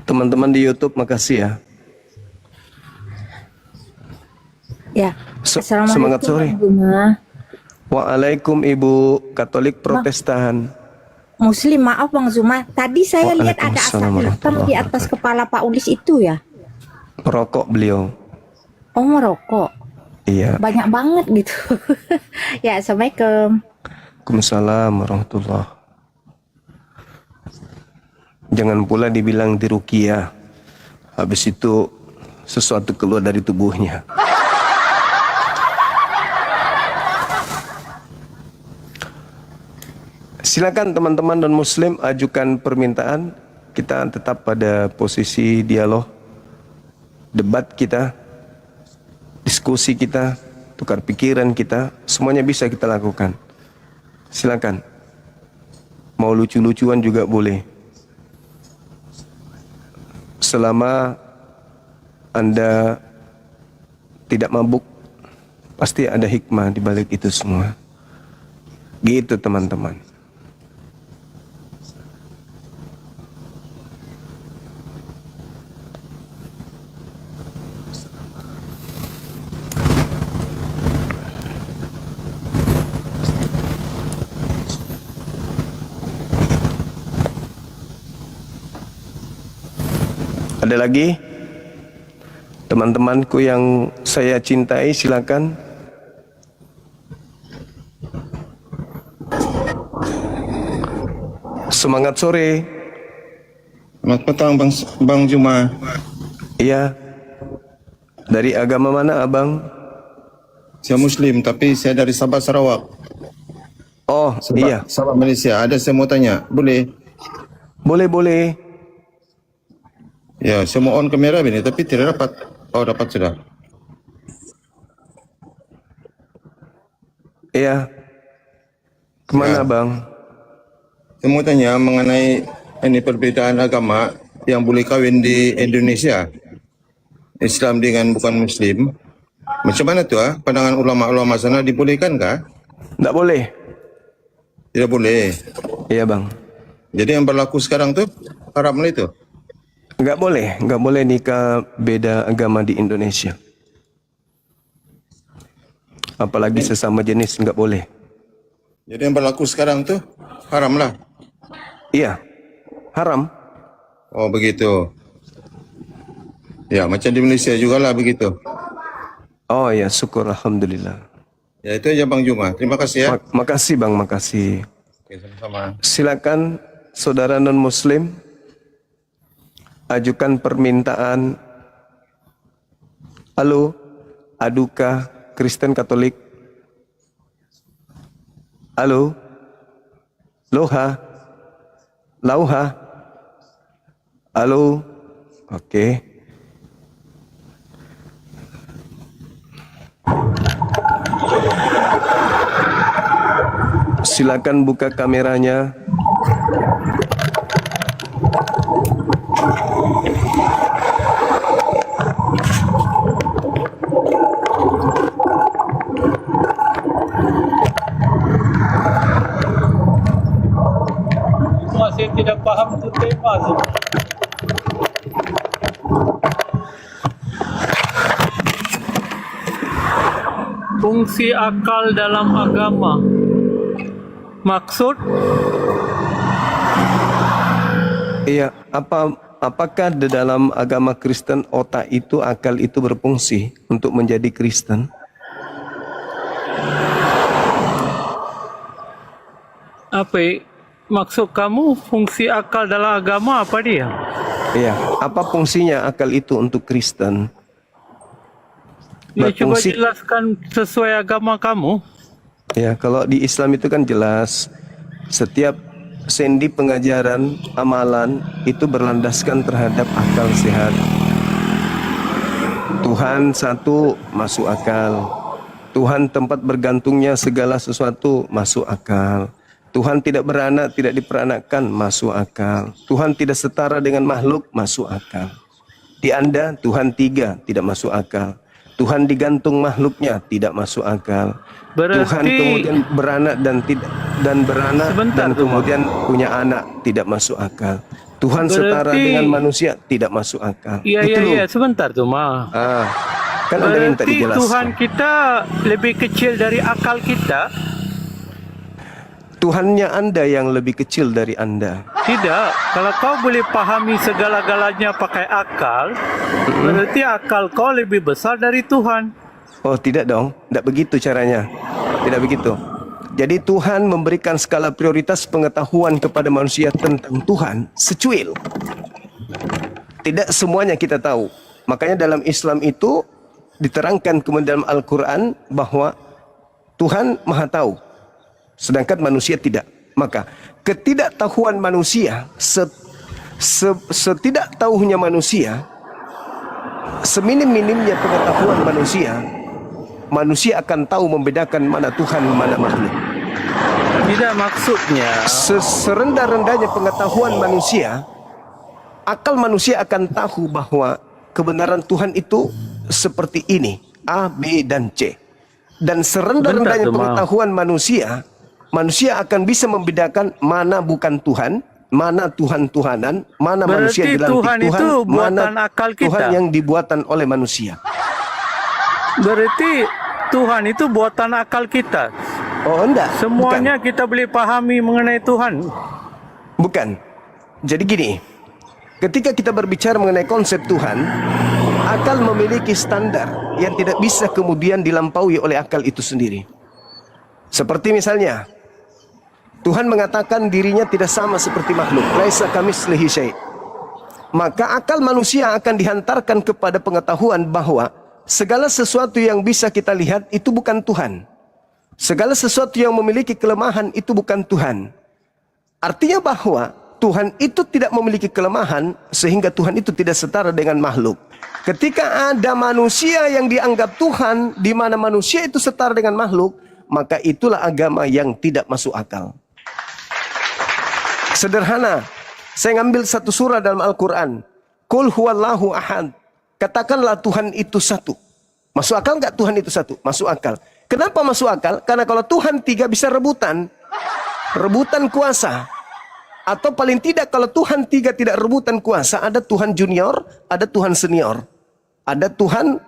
Teman-teman di YouTube, makasih ya. Ya, Assalamualaikum. Semangat sore. Bang. Waalaikum Ibu Katolik Protestan. Muslim, maaf Bang Zuma. Tadi saya lihat ada asap Waalaikumsalam hitam di atas kepala Pak Ulis itu ya. Merokok beliau. Oh, merokok. Iya. Banyak banget gitu. Ya, Assalamualaikum. Waalaikumsalam warahmatullahi. Jangan pula dibilang diruqyah. Habis itu sesuatu keluar dari tubuhnya. Silakan teman-teman dan muslim ajukan permintaan. Kita tetap pada posisi dialog, debat kita, diskusi kita, tukar pikiran kita, semuanya bisa kita lakukan. Silakan. Mau lucu-lucuan juga boleh. Selama Anda tidak mabuk, pasti ada hikmah di balik itu semua. Gitu teman-teman. Ada lagi? Teman-temanku yang saya cintai, silakan. Semangat sore. Selamat petang Bang Juma. Iya. Dari agama mana Abang? Saya Muslim tapi saya dari Sabah Sarawak. Oh, iya. Sabah Malaysia. Ada saya mau tanya, boleh? Boleh. Ya, saya mau on kamera ini tapi tidak dapat. Oh, dapat sudah. Iya. Kemana Ya. Bang? Saya mau tanya mengenai ini perbedaan agama yang boleh kawin di Indonesia. Islam dengan bukan Muslim. Macam mana tu pandangan ulama-ulama sana, dibolehkan kah? Nggak boleh. Tidak boleh. Iya Bang. Jadi yang berlaku sekarang tu haram lah itu. Nggak boleh nikah beda agama di Indonesia. Apalagi sesama jenis, nggak boleh. Jadi yang berlaku sekarang tu haram lah. Iya, haram. Oh begitu. Ya macam di Malaysia juga lah begitu. Oh ya, syukur alhamdulillah. Ya itu aja Bang Juma. Terima kasih ya. Makasih Bang, makasih. Oke, sama-sama. Silakan saudara non Muslim ajukan permintaan. Halo, Aduka Kristen Katolik. Halo, Loha, Lauha. Halo, oke. Silakan buka kameranya. Fungsi akal dalam agama. Maksud Iya, apakah di dalam agama Kristen otak itu, akal itu berfungsi untuk menjadi Kristen? apa? Maksud kamu fungsi akal dalam agama apa dia? Iya, apa fungsinya akal itu untuk Kristen? Ya, coba Berfungsi. jelaskan sesuai agama kamu. Ya, kalau di Islam itu kan jelas setiap sendi pengajaran amalan itu berlandaskan terhadap akal sehat. Tuhan satu masuk akal. Tuhan tempat bergantungnya segala sesuatu masuk akal. Tuhan tidak beranak, tidak diperanakkan, masuk akal. Tuhan tidak setara dengan makhluk, masuk akal. Di Anda Tuhan tiga, tidak masuk akal. Tuhan digantung makhluknya, tidak masuk akal. Berarti Tuhan kemudian beranak dan beranak Sebentar, dan Tuhan. kemudian punya anak, tidak masuk akal. Tuhan setara Berarti- dengan manusia, tidak masuk akal. Iya, Itu loh. iya, sebentar tuh, Ma. Kan Anda minta Berarti dijelaskan. Tuhan kita lebih kecil dari akal kita? Tuhannya Anda yang lebih kecil dari Anda. Tidak. Kalau kau boleh pahami segala-galanya pakai akal, berarti akal kau lebih besar dari Tuhan. Oh, tidak dong. Tidak begitu caranya. Tidak begitu. Jadi Tuhan memberikan skala prioritas pengetahuan kepada manusia tentang Tuhan secuil. Tidak semuanya kita tahu. Makanya dalam Islam itu diterangkan kemudian dalam Al-Quran bahwa Tuhan Maha Tahu, sedangkan manusia tidak. Maka ketidaktahuan manusia, setidaktahunya manusia, seminim-minimnya pengetahuan manusia, manusia akan tahu membedakan mana Tuhan, mana makhluk. Tidak, maksudnya Serendah-rendahnya pengetahuan manusia, akal manusia akan tahu bahwa kebenaran Tuhan itu seperti ini, A, B, dan C. Dan serendah-rendahnya Bentar, Tuh, Ma. pengetahuan manusia, manusia akan bisa membedakan mana bukan Tuhan, mana Tuhan-Tuhanan, mana Berarti manusia dilantik Tuhan Tuhan, itu buatan mana akal kita. Tuhan yang dibuatan oleh manusia. berarti Tuhan itu buatan akal kita. Oh, enggak. Semuanya kita boleh pahami mengenai Tuhan. Bukan. Jadi gini, ketika kita berbicara mengenai konsep Tuhan, akal memiliki standar yang tidak bisa kemudian dilampaui oleh akal itu sendiri. Seperti misalnya, Tuhan mengatakan dirinya tidak sama seperti makhluk. Laisa kamitslihi syai'. Maka akal manusia akan dihantarkan kepada pengetahuan bahwa segala sesuatu yang bisa kita lihat itu bukan Tuhan. Segala sesuatu yang memiliki kelemahan itu bukan Tuhan. Artinya bahwa Tuhan itu tidak memiliki kelemahan sehingga Tuhan itu tidak setara dengan makhluk. Ketika ada manusia yang dianggap Tuhan, di mana manusia itu setara dengan makhluk, maka itulah agama yang tidak masuk akal. Sederhana, saya ngambil satu surah dalam Al-Quran. Qul huwallahu ahad. Katakanlah Tuhan itu satu. Masuk akal nggak Tuhan itu satu? Masuk akal. Kenapa masuk akal? Karena kalau Tuhan tiga bisa rebutan. Rebutan kuasa. Atau paling tidak kalau Tuhan tiga tidak rebutan kuasa, ada Tuhan junior, ada Tuhan senior. Ada Tuhan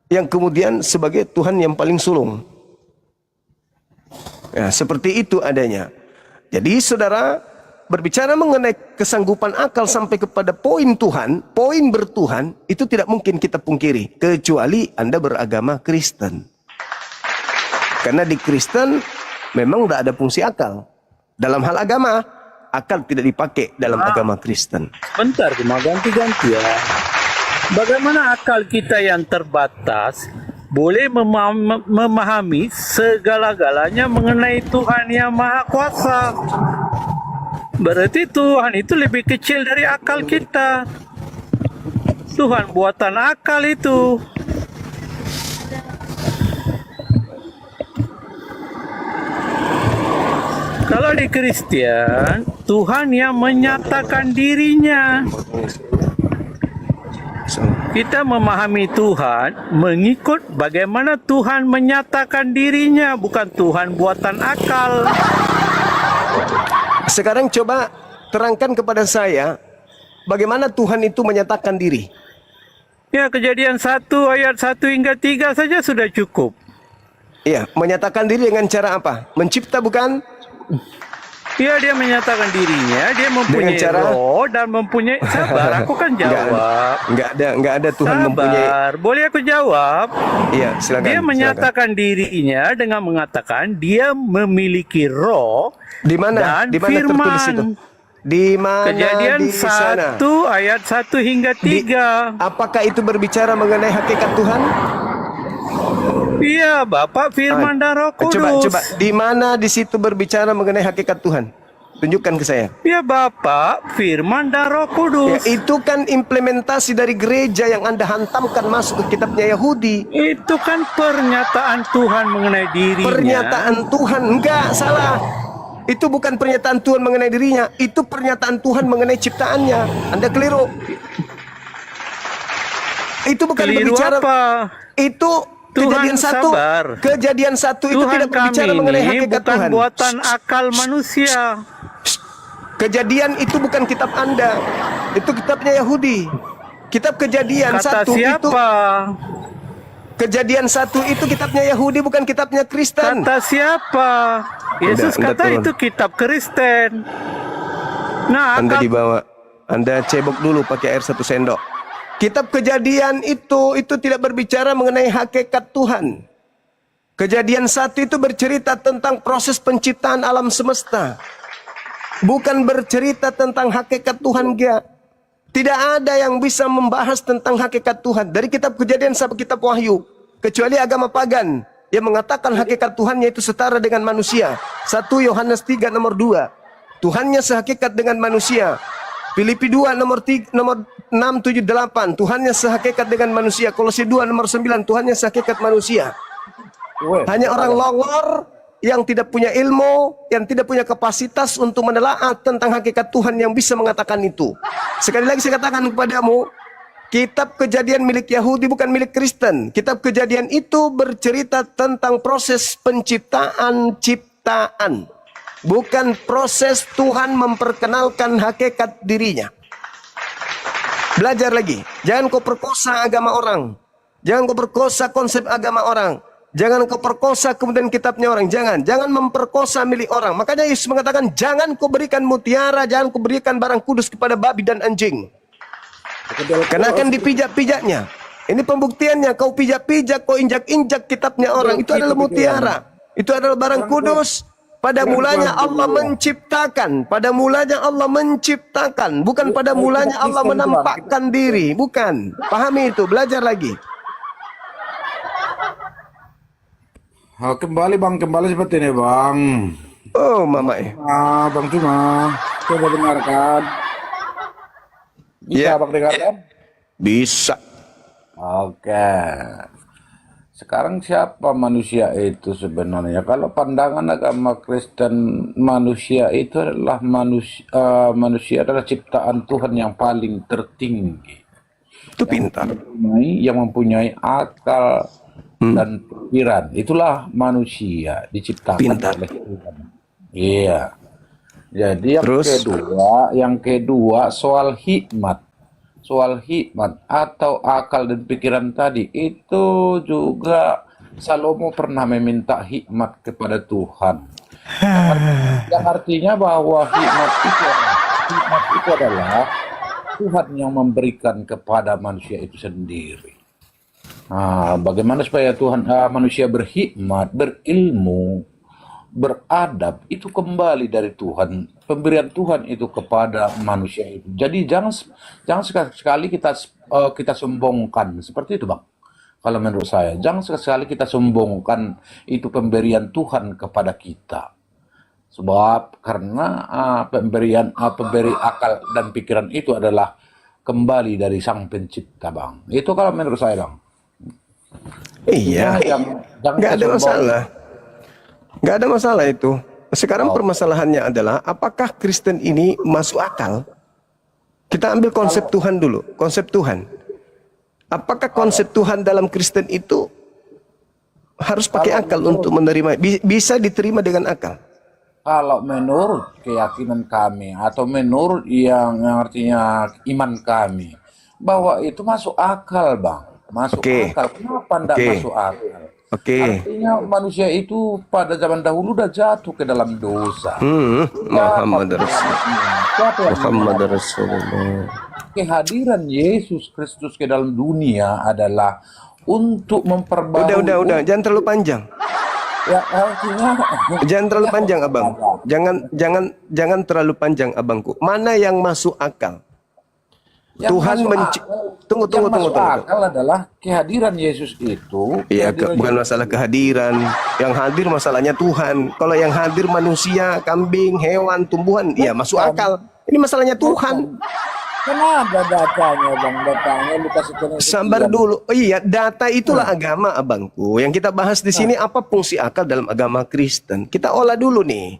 yang kemudian sebagai Tuhan yang paling sulung. Ya, seperti itu adanya. Jadi saudara, berbicara mengenai kesanggupan akal sampai kepada poin Tuhan, poin bertuhan, itu tidak mungkin kita pungkiri. Kecuali Anda beragama Kristen. Karena di Kristen memang tidak ada fungsi akal. Dalam hal agama, akal tidak dipakai dalam agama Kristen. Bentar, cuma ganti-ganti ya. Bagaimana akal kita yang terbatas boleh memahami segala-galanya mengenai Tuhan yang Maha Kuasa? Berarti Tuhan itu lebih kecil dari akal kita. Tuhan buatan akal itu. Kalau di Kristen, Tuhan yang menyatakan dirinya. Kita memahami Tuhan mengikut bagaimana Tuhan menyatakan dirinya, bukan Tuhan buatan akal. Sekarang coba terangkan kepada saya bagaimana Tuhan itu menyatakan diri. Ya, Kejadian 1 ayat 1 hingga 3 saja sudah cukup. Iya, menyatakan diri dengan cara apa? Mencipta bukan? Ya, dia menyatakan dirinya, dia mempunyai cara? roh dan mempunyai sabar. Aku kan jawab. Enggak ada Tuhan mempunyai. Sabar. Boleh aku jawab? Iya, silakan. Dia menyatakan dirinya dengan mengatakan dia memiliki roh Di mana? dan Di mana tertulis itu? firman. Di mana? Kejadian di sana? 1 ayat 1 hingga 3. Apakah itu berbicara mengenai hakikat Tuhan? Iya, Bapak, firman dan Roh Kudus. Coba, di mana di situ berbicara mengenai hakikat Tuhan? Tunjukkan ke saya. Ya, Bapak, firman dan Roh Ya, Kudus. itu kan implementasi dari gereja yang Anda hantamkan masuk ke kitabnya Yahudi. Itu kan pernyataan Tuhan mengenai dirinya. Pernyataan Tuhan, enggak salah. Itu bukan pernyataan Tuhan mengenai dirinya, itu pernyataan Tuhan mengenai ciptaannya. Anda keliru. Itu bukan Keliru berbicara. apa? Itu Tuhan kejadian satu. sabar. Kejadian satu itu Tuhan tidak berbicara kami mengenai ini hakikat bukan Tuhan. buatan akal manusia. Kejadian itu bukan kitab Anda. Itu kitabnya Yahudi. Kitab Kejadian Kata satu itu. siapa? Kejadian satu itu kitabnya Yahudi, bukan kitabnya Kristen. Kata siapa? Yesus Anda kata turun. itu kitab Kristen. Nah, Anda akal dibawa. Anda cebok dulu pakai air 1 sendok. Kitab Kejadian itu tidak berbicara mengenai hakikat Tuhan. Kejadian 1 itu bercerita tentang proses penciptaan alam semesta. Bukan bercerita tentang hakikat Tuhan, enggak. Tidak ada yang bisa membahas tentang hakikat Tuhan dari kitab Kejadian sampai kitab Wahyu, kecuali agama pagan yang mengatakan hakikat Tuhannya itu setara dengan manusia. 1 Yohanes 3 nomor 2. Tuhannya sehakikat dengan manusia. Filipi 2 nomor 6, 7, 8. Tuhannya sehakikat dengan manusia. Kolose 2 nomor 9. Tuhannya sehakikat manusia. Hanya orang longor yang tidak punya ilmu, yang tidak punya kapasitas untuk menelaah tentang hakikat Tuhan yang bisa mengatakan itu. Sekali lagi saya katakan kepadamu, kitab Kejadian milik Yahudi bukan milik Kristen. Kitab Kejadian itu bercerita tentang proses penciptaan ciptaan. Bukan proses Tuhan memperkenalkan hakikat dirinya. Belajar lagi. Jangan kau perkosa agama orang. Jangan kau perkosa konsep agama orang. Jangan kau perkosa kemudian kitabnya orang. Jangan memperkosa milik orang. Makanya Yesus mengatakan, jangan kau berikan mutiara, jangan kau berikan barang kudus kepada babi dan anjing. Karena akan dipijak-pijaknya. Ini pembuktiannya. Kau pijak-pijak, kau injak-injak kitabnya orang. Itu adalah mutiara. Itu adalah barang kudus. Pada mulanya Allah menciptakan. Pada mulanya Allah menciptakan. Bukan pada mulanya Allah menampakkan diri. Bukan. Pahami itu. Belajar lagi. Kembali bang, kembali seperti ini bang. Oh mama Bang Cuma, coba dengarkan. Bisa Ya. bang dengarkan? bisa. Oke. Sekarang siapa manusia itu sebenarnya? Kalau pandangan agama Kristen, manusia itu adalah manusia adalah ciptaan Tuhan yang paling tertinggi, Itu pintar. yang mempunyai akal dan pikiran. Itulah manusia diciptakan Pintar. oleh Tuhan. Iya. Jadi Terus? yang kedua soal hikmat. Soal hikmat atau akal dan pikiran tadi itu juga Salomo pernah meminta hikmat kepada Tuhan. Yang artinya bahwa hikmat itu adalah Tuhan yang memberikan kepada manusia itu sendiri. Nah, bagaimana supaya manusia berhikmat, berilmu, beradab, itu kembali dari Tuhan. Pemberian Tuhan itu kepada manusia itu. Jadi jangan sekali-sekali kita sombongkan seperti itu, Bang. Kalau menurut saya, jangan sekali kita sombongkan itu pemberian Tuhan kepada kita. Sebab karena pemberi akal dan pikiran itu adalah kembali dari Sang Pencipta, Bang. Itu kalau menurut saya, Bang. Iya. Jangan Nggak ada sombong. masalah. Nggak ada masalah itu. Sekarang permasalahannya adalah apakah Kristen ini masuk akal? Kita ambil konsep Tuhan dulu. Konsep Tuhan. Apakah konsep Tuhan dalam Kristen itu harus pakai akal untuk menerima? Bisa diterima dengan akal? Kalau menurut keyakinan kami atau menurut yang artinya iman kami, bahwa itu masuk akal, Bang. Masuk Oke. akal. Kenapa tidak Oke. masuk akal? Oke. Artinya manusia itu pada zaman dahulu udah jatuh ke dalam dosa. Muhammad Rasulullah. Siapa yang Muhammad Rasulullah. kehadiran Yesus Kristus ke dalam dunia adalah untuk memperbarui. Udah. Jangan terlalu panjang. Ya, artinya Jangan terlalu panjang, Abang. Jangan terlalu panjang, Abangku. Mana yang masuk akal? yang Tuhan masuk menci- akal- Tunggu. yang masuk akal adalah kehadiran Yesus itu. Iya, kehadiran bukan masalah kehadiran. Yang hadir masalahnya Tuhan. Kalau yang hadir manusia, kambing, hewan, tumbuhan, ya masuk akal. Ini masalahnya Tuhan. Kan ada datanya, Bang. Datanya Lukas itu. Sabar dulu. Oh iya, data itulah agama, Abangku. Yang kita bahas di sini apa fungsi akal dalam agama Kristen. Kita olah dulu nih.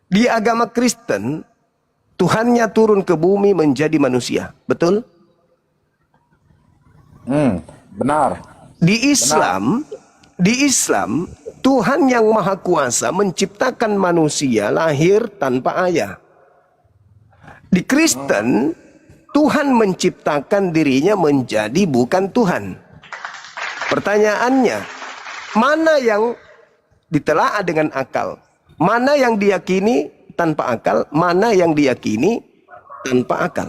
Di agama Kristen, Tuhannya turun ke bumi menjadi manusia. Betul? Benar. Di Islam, Tuhan yang Maha Kuasa menciptakan manusia lahir tanpa ayah. Di Kristen, Tuhan menciptakan dirinya menjadi bukan Tuhan. Pertanyaannya, mana yang ditelaah dengan akal? Mana yang diyakini tanpa akal? Mana yang diyakini tanpa akal?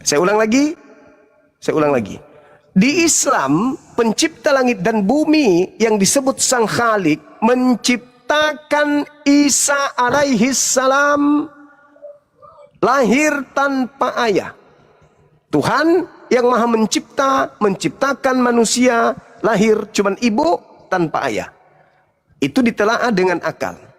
Saya ulang lagi. Di Islam, pencipta langit dan bumi yang disebut Sang Khalik menciptakan Isa alaihi salam lahir tanpa ayah. Tuhan yang Maha menciptakan manusia lahir cuman ibu tanpa ayah. Itu ditelaah dengan akal.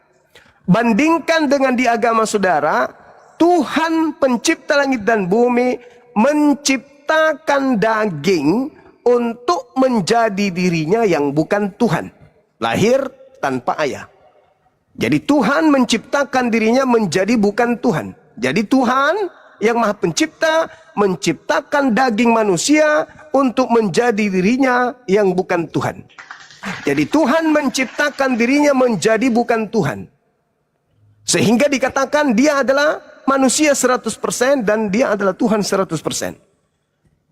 Bandingkan dengan di agama saudara, Tuhan pencipta langit dan bumi menciptakan daging untuk menjadi dirinya yang bukan Tuhan. Lahir tanpa ayah. Jadi Tuhan menciptakan dirinya menjadi bukan Tuhan. Jadi Tuhan yang Maha Pencipta menciptakan daging manusia untuk menjadi dirinya yang bukan Tuhan. Jadi Tuhan menciptakan dirinya menjadi bukan Tuhan. Sehingga dikatakan dia adalah manusia 100% dan dia adalah Tuhan 100%.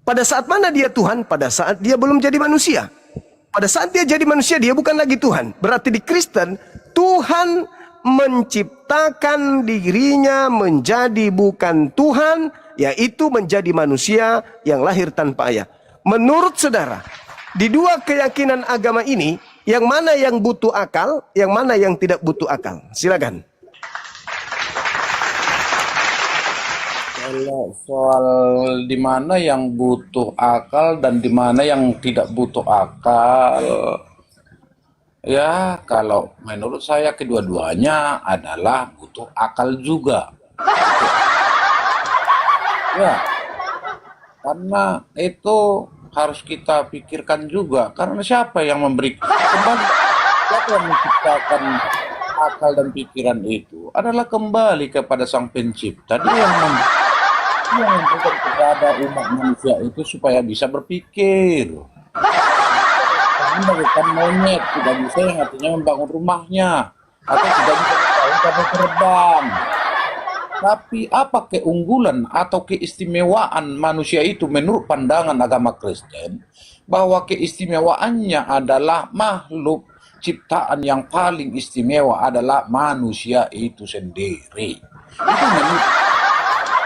Pada saat mana dia Tuhan? Pada saat dia belum jadi manusia. Pada saat dia jadi manusia, dia bukan lagi Tuhan. Berarti di Kristen, Tuhan menciptakan dirinya menjadi bukan Tuhan, yaitu menjadi manusia yang lahir tanpa ayah. Menurut saudara, di dua keyakinan agama ini, yang mana yang butuh akal, yang mana yang tidak butuh akal? Silakan. Kalau soal di mana yang butuh akal dan di mana yang tidak butuh akal, ya kalau menurut saya kedua-duanya adalah butuh akal juga. Ya, karena itu harus kita pikirkan juga. Karena siapa yang siapa yang menciptakan akal dan pikiran itu adalah kembali kepada Sang Pencipta. Dia yang memberikan kepada umat manusia itu supaya bisa berpikir. Bagaikan monyet tidak bisa yang artinya membangun rumahnya atau tidak bisa kapal terbang. Tapi apa keunggulan atau keistimewaan manusia itu menurut pandangan agama Kristen? Bahwa keistimewaannya adalah makhluk ciptaan yang paling istimewa adalah manusia itu sendiri. Itu menurut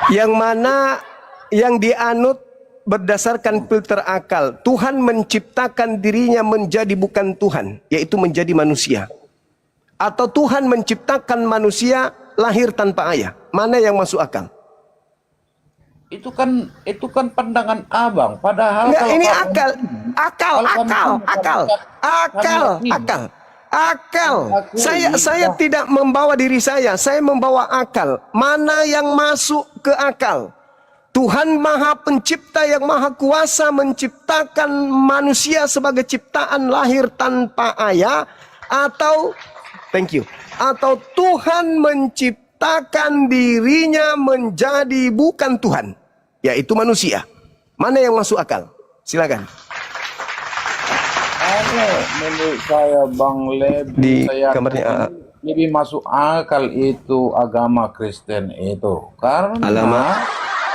Yang mana yang dianut berdasarkan filter akal. Tuhan menciptakan dirinya menjadi bukan Tuhan, yaitu menjadi manusia. Atau Tuhan menciptakan manusia lahir tanpa ayah. Mana yang masuk akal? itu kan pandangan abang. Padahal Enggak, kalau ini kamu- akal. Saya tidak membawa diri saya membawa akal. Mana yang masuk ke akal? Tuhan Maha Pencipta yang Maha Kuasa menciptakan manusia sebagai ciptaan lahir tanpa ayah, atau atau Tuhan menciptakan dirinya menjadi bukan Tuhan, yaitu manusia. Mana yang masuk akal? Silakan. Menurut saya Bang Leb, Di saya kamarnya AA. lebih masuk akal itu agama Kristen itu. Karena Alamak.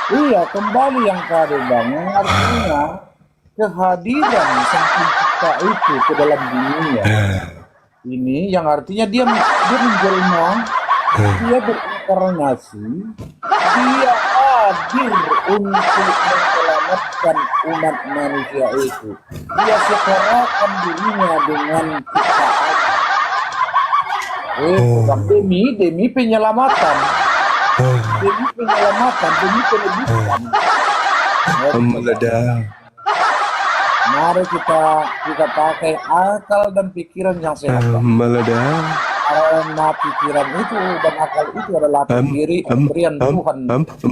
iya, kembali yang tadi Bang, yang artinya kehadiran Sang Pencipta itu ke dalam dunia ini yang artinya dia menjelma, dia berinkarnasi, dia hadir untuk menyelamatkan umat manusia itu. Dia setarakan dirinya dengan ciptaan. Bang, demi penyelamatan, demi penebusan. Meledak. Mari kita pakai akal dan pikiran yang sehat. Bang. Meledak. Karena pikiran itu dan akal itu adalah pemberian Tuhan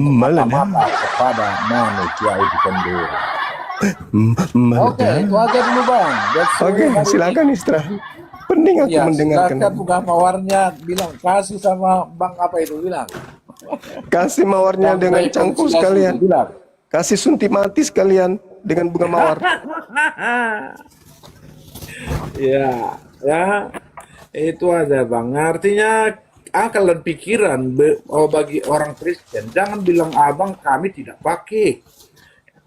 mata-mata kepada manusia itu sendiri. Oke, itu aja dulu Bang. Oke, silakan istirahat. Pening aku Ya, mendengarkan. silakan buka mawarnya, bilang kasih sama Bang apa itu bilang. Kasih mawarnya Bang dengan Ray cangkul Konsilasi sekalian. itu bilang. Kasih suntik mati sekalian dengan bunga mawar. Ya, ya, itu ada Bang. Artinya akal dan pikiran bagi orang Kristen. Jangan bilang abang kami tidak pakai.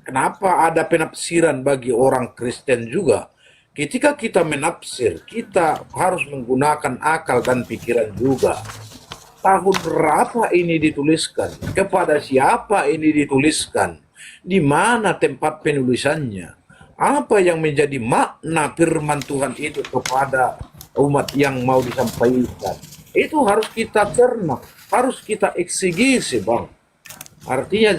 Kenapa ada penafsiran bagi orang Kristen juga? Ketika kita menafsir, kita harus menggunakan akal dan pikiran juga. Tahun berapa ini dituliskan? Kepada siapa ini dituliskan? Di mana tempat penulisannya? Apa yang menjadi makna firman Tuhan itu kepada umat yang mau disampaikan? Itu harus kita cerna, harus kita eksegesi, Bang. Artinya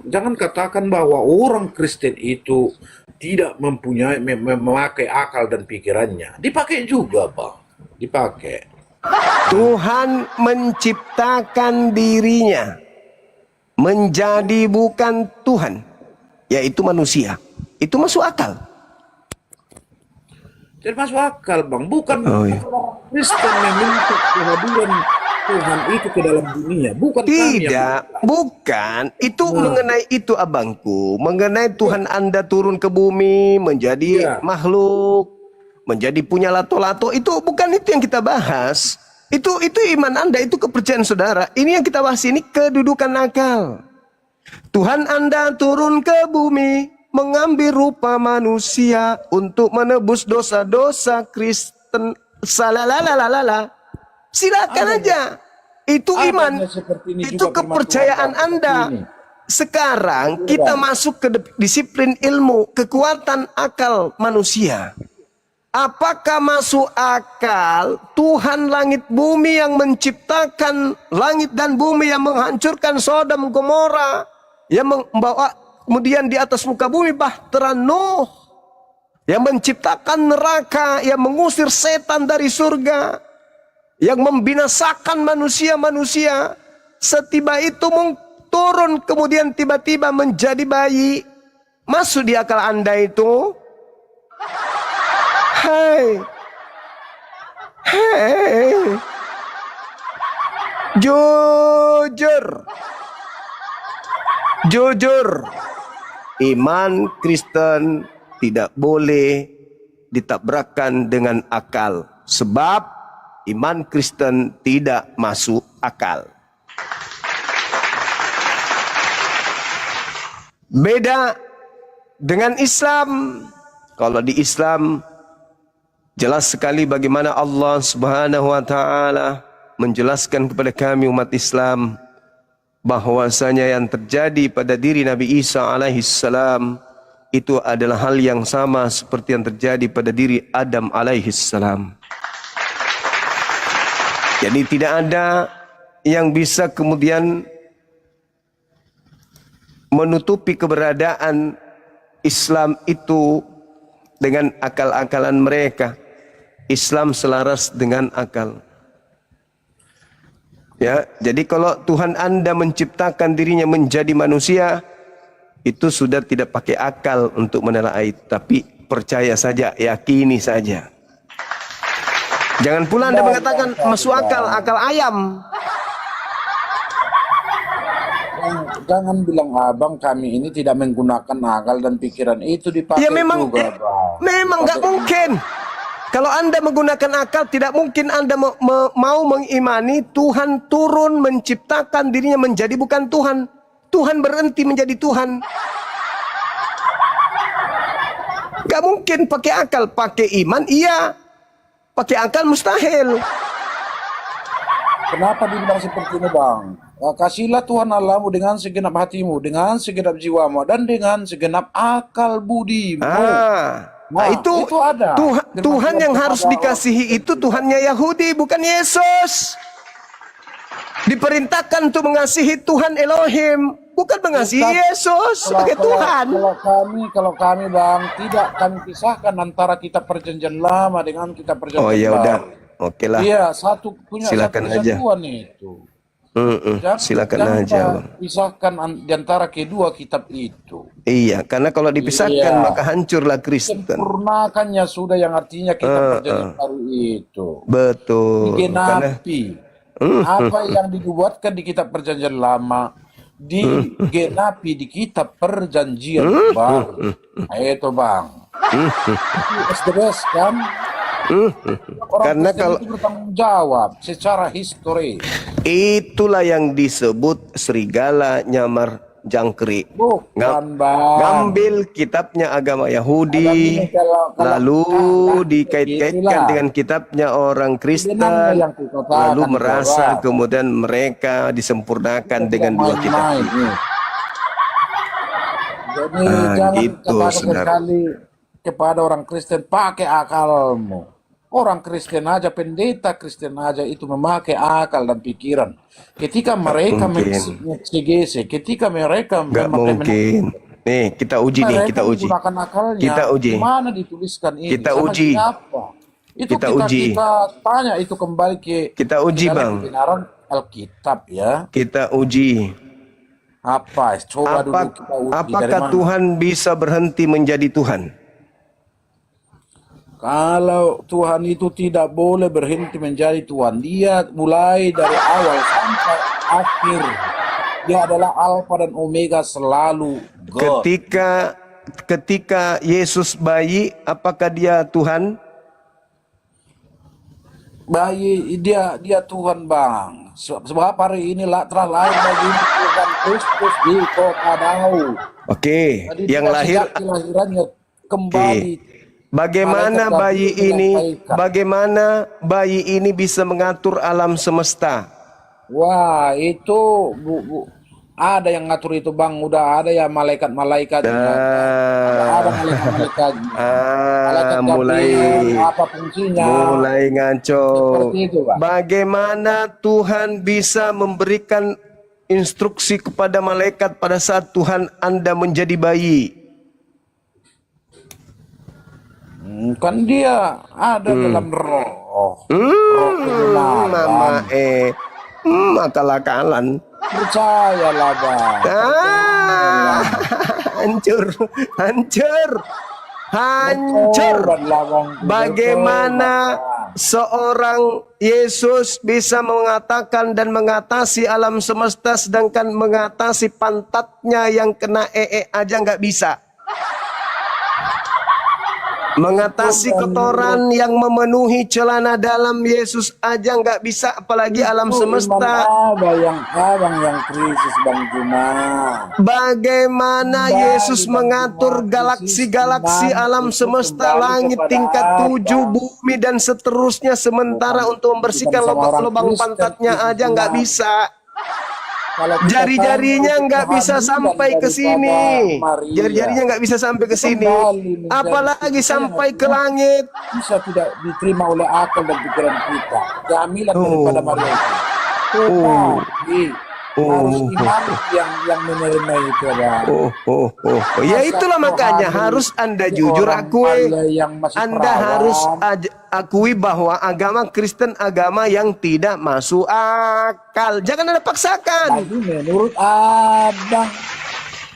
jangan katakan bahwa orang Kristen itu tidak mempunyai memakai akal dan pikirannya. Dipakai juga, Bang. Dipakai. Tuhan menciptakan dirinya menjadi bukan Tuhan, yaitu manusia. Itu masuk akal. Jadi masuk akal, Bang. Bukan Oh, iya. orang Kristen meminta kehadiran Tuhan itu ke dalam dunia. Bukan kami yang Tidak, bukan. Itu mengenai itu abangku. Mengenai Tuhan Anda turun ke bumi menjadi Iya. makhluk, menjadi punya lato-lato. Itu bukan itu yang kita bahas. Itu iman Anda, itu kepercayaan saudara. Ini yang kita bahas ini kedudukan akal. Tuhan Anda turun ke bumi mengambil rupa manusia untuk menebus dosa-dosa Kristen. Salalalala. Silakan aja. Itu iman. Adanya seperti ini Itu juga firman kepercayaan Tuhan, Anda. seperti ini. Sekarang kita masuk ke disiplin ilmu, kekuatan akal manusia. Apakah masuk akal Tuhan langit bumi yang menciptakan langit dan bumi, yang menghancurkan Sodom Gomora, yang membawa kemudian di atas muka bumi bahtera Nuh, yang menciptakan neraka, yang mengusir setan dari surga, yang membinasakan manusia-manusia, setiba itu turun kemudian tiba-tiba menjadi bayi. Masuk di akal Anda itu? Hai, jujur, iman Kristen tidak boleh ditabrakkan dengan akal, sebab iman Kristen tidak masuk akal. Beda dengan Islam. Kalau di Islam jelas sekali bagaimana Allah Subhanahu wa taala menjelaskan kepada kami umat Islam bahwasanya yang terjadi pada diri Nabi Isa alaihissalam itu adalah hal yang sama seperti yang terjadi pada diri Adam alaihissalam. Jadi tidak ada yang bisa kemudian menutupi keberadaan Islam itu dengan akal-akalan mereka. Islam selaras dengan akal. Ya, jadi kalau Tuhan Anda menciptakan dirinya menjadi manusia, itu sudah tidak pakai akal untuk menelaah, tapi percaya saja, yakini saja. Jangan pula Anda mengatakan masuk akal, akal ayam. Jangan bilang abang kami ini tidak menggunakan akal dan pikiran itu dipakai Ya memang, juga, Bang. memang nggak mungkin. Kalau Anda menggunakan akal, tidak mungkin Anda mau mengimani Tuhan turun menciptakan dirinya menjadi bukan Tuhan. Tuhan berhenti menjadi Tuhan. Gak mungkin pakai akal, pakai iman iya. Pakai akal mustahil. Kenapa dibilang seperti ini, Bang? Kasihlah Tuhan Allahmu dengan segenap hatimu, dengan segenap jiwamu, dan dengan segenap akal budimu. Nah, itu ada. Tuhan yang harus dikasihi itu Tuhannya Yahudi, bukan Yesus. Diperintahkan untuk mengasihi Tuhan Elohim, bukan mengasihi Yesus sebagai Tuhan. Kalau kami Bang, tidak kami pisahkan antara kitab perjanjian lama dengan kitab perjanjian baru. Oh ya udah, oke lah. Iya, satu punya Silakan satu aja. kesatuan itu. Silakan aja, Bang. Pisahkan di antara kedua kitab itu. Iya, karena kalau dipisahkan Iya. maka hancurlah Kristen. Sempurnakannya sudah yang artinya kitab perjanjian baru itu. Betul. Karena Digenapi. Apa yang dibuatkan di kitab perjanjian lama digenapi di kitab perjanjian baru. Nah, itu Bang. SDS kan? Karena Kristen kalau itu bertanggung jawab secara histori. itulah yang disebut serigala nyamar jangkrik. Bukan Bang. Ngambil kitabnya agama Yahudi, Kalau- lalu Nah, dikait-kaitkan itulah. dengan kitabnya orang Kristen, Sebenarnya yang kukatakan, lalu merasa bahwa kemudian mereka disempurnakan dengan dua kitab. main-main, nih. Jadi jangan gitu, katakan saudara. sekali kepada orang Kristen pakai akalmu. Orang Kristen aja, pendeta Kristen aja itu memakai akal dan pikiran. Ketika mereka mungkin. mengexegese, ketika mereka Nggak mungkin. Nih, kita uji nih, kita uji. menggunakan akalnya, Kita uji. di mana dituliskan ini? Kita Sama uji. siapa? Itu Kita kita, uji. kita tanya itu kembali ke Kita uji, dalam Bang. kebenaran Alkitab ya. Kita uji. Apa? Coba dulu kita uji dari Apakah mana? Tuhan bisa berhenti menjadi Tuhan? Kalau Tuhan itu tidak boleh berhenti menjadi Tuhan, dia mulai dari awal sampai akhir. Dia adalah Alfa dan Omega selalu. God. Ketika Yesus bayi, apakah dia Tuhan? Bayi dia Tuhan Bang. Sebab hari ini telah lahir bagi Tuhan Kristus di kota Daud. Oke, Jadi yang dia lahir. sejak kelahirannya kembali. Bagaimana Malaikat bayi Gabriel ini? menyampaikan. Bagaimana bayi ini bisa mengatur alam semesta? Wah, itu ada yang ngatur itu Bang, udah ada ya malaikat-malaikat. Ada malaikat-malaikat. Malaikat Mulai Gabriel, apa fungsinya? mulai ngaco. Seperti itu, Pak. Bagaimana Tuhan bisa memberikan instruksi kepada malaikat pada saat Tuhan Anda menjadi bayi? Kan dia ada dalam roh. Roh kebenaran. Mama akal-akalan. Percayalah Bang. Hancur. Bertobatlah, Bang. Bagaimana Bertobat, Bang. seorang Yesus bisa mengatakan dan mengatasi alam semesta sedangkan mengatasi pantatnya yang kena aja nggak bisa? Mengatasi kotoran yang memenuhi celana dalam Yesus aja nggak bisa, apalagi alam Itu semesta. Imam abang yang krisis Bang Juma. Bagaimana Yesus mengatur galaksi-galaksi alam semesta, langit tingkat 7, bumi dan seterusnya, sementara untuk membersihkan lubang pantatnya aja nggak bisa. Kalau kita Jari-jarinya tahu nggak bisa kehamilan sampai ke daripada sini. Maria, Jari-jarinya nggak bisa sampai ke sini. kembali menjadi Apalagi kita sampai yang ke langit. bisa tidak diterima oleh akal dan pikiran kita. Kehamilan daripada Maria itu. Tetapi harus iman yang menerima itu Bang. Ya itulah makanya harus Anda jujur akui. Anda harus akui bahwa agama Kristen agama yang tidak masuk akal. Jangan Anda paksakan. Tapi menurut abang,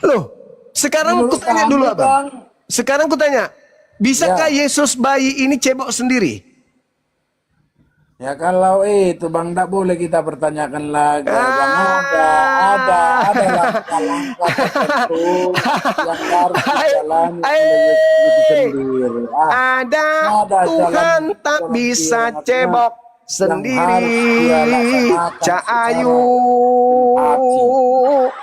Loh, sekarang menurut kutanya dulu Abang, abang. Sekarang kutanya, bisakah Ya. Yesus bayi ini cebok sendiri? Ya kalau itu Bang, tidak boleh kita pertanyakan lagi Bang. Ada langkah-langkah tertentu yang harus dijalani oleh itu sendiri. Ada Ada Tuhan jalan tak jalan bisa pikiran cebok yang harus sendiri. dia laksanakan Cak secara Ayu. hati.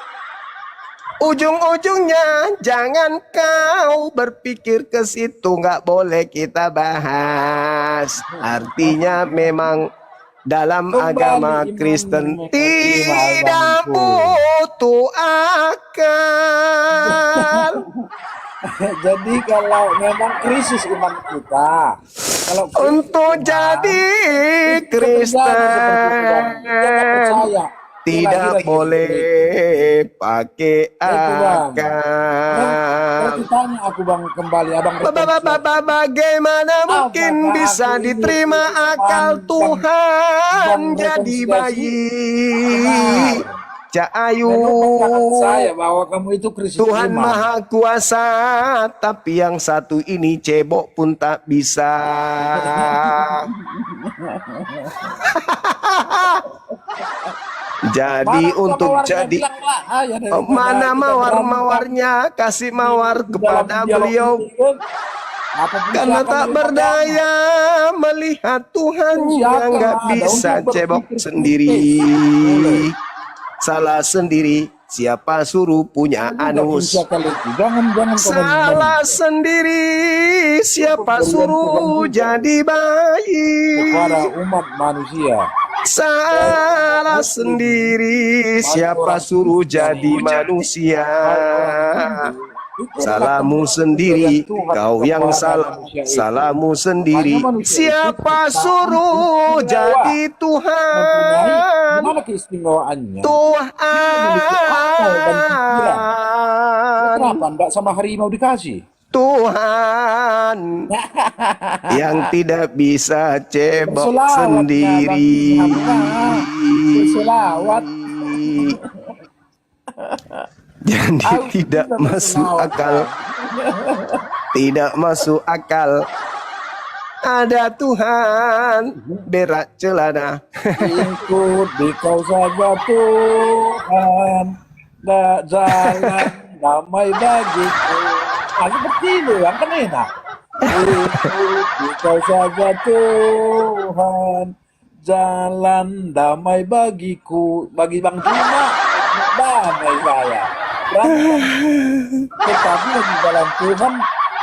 Ujung-ujungnya jangan kau berpikir ke situ, nggak boleh kita bahas. Artinya memang dalam agama Kembali Kristen iman tidak bangku. butuh akal. Jadi kalau memang krisis iman kita, kalau krisis Untuk iman, jadi itu terjadi seperti itu Bang. Jangan Kristen percaya. tidak Kira-kira gitu. boleh pakai Itu Bang. Berarti akal. tanya aku Bang kembali, Abang rekonsiliasi. Bagaimana mungkin Apakah bisa aku ini diterima krisis akal iman Tuhan Bang jadi rekonsiliasi? bayi? Benar. Cak Ayu, Dan lu katakan saya bahwa kamu itu krisis Tuhan iman. Maha Kuasa, tapi yang satu ini cebok pun tak bisa. Jadi Mana untuk mawarnya jadi bilang lah, ya daripada mana kita berantem mawar-mawarnya, kasih mawar di dalam kepada dialog beliau. ini kan. Apapun Karena silakan tak daripada berdaya melihat Tuhan yang silakan nggak ada bisa untuk cebok berpikir sendiri. kritis. Boleh. Salah sendiri, siapa suruh punya Juga anus? Insya kali itu. Jangan komen. Salah sendiri, siapa suruh jadi bayi? Kepada umat manusia. Salah sendiri, siapa suruh jadi manusia? Salahmu sendiri, kau yang salah. Salahmu sendiri, siapa suruh jadi Tuhan? Gimana keistimewaannya? Tuhan, Kenapa enggak sama harimau dikasih? Tuhan yang tidak bisa cebok Berselawat, sendiri. Berselawat. Jadi tidak masuk akal. Tidak masuk akal. Ada Tuhan berak celana. Ikut di kau saja Tuhan, dak jalan damai bagiku. Nah, seperti itu kan enak. Ikut di kau saja Tuhan, jalan damai bagiku. Bagi Bang Juma, damai saya. Berantem. Tetapi di dalam Tuhan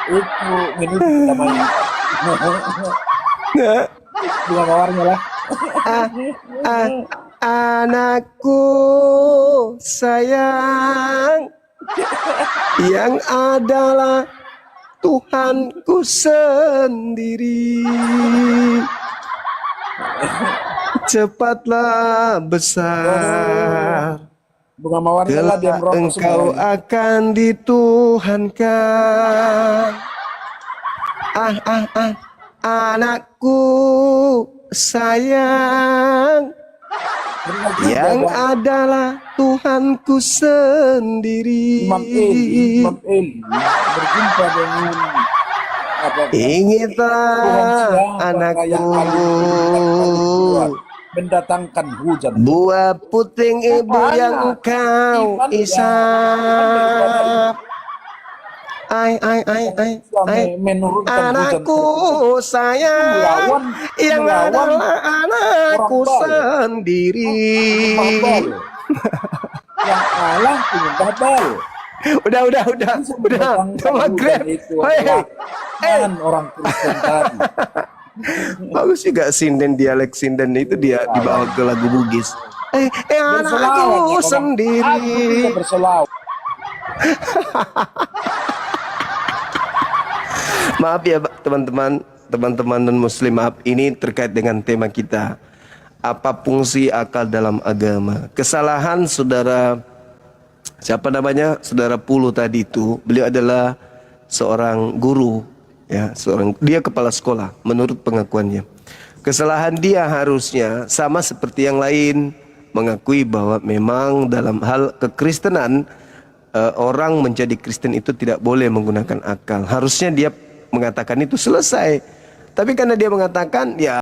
itu menuju damai. Bunga mawarnya lah. Anakku sayang, yang adalah Tuhanku sendiri. Cepatlah besar, Bunga mawarnya lah dia kelak merokok engkau semua. akan dituhankan. Anakku sayang, yang adalah Tuhanku sendiri. Imam Eli berjumpa dengan apa? Ingatlah Tuhan anakku, mendatangkan hujan. buah puting ibu yang kau isap. Menurunkan hujan. Anakku sayang, yang melawan adalah anakku orang baik. sendiri. Babal. Yang kalah punya babal. Udah, maghrib. Kan orang Kristen tadi. Bagus juga sinden, dialek sinden itu dia dibawa ke lagu Bugis. Anakku sendiri. Aku juga berselawat. Maaf ya teman-teman dan muslim, maaf, ini terkait dengan tema kita. Apa fungsi akal dalam agama? Kesalahan saudara, siapa namanya? Saudara Pulu tadi itu, beliau adalah seorang guru, ya, dia kepala sekolah menurut pengakuannya. Kesalahan dia harusnya sama seperti yang lain, mengakui bahwa memang dalam hal kekristenan orang menjadi Kristen itu tidak boleh menggunakan akal. Harusnya dia mengatakan itu selesai. Tapi karena dia mengatakan ya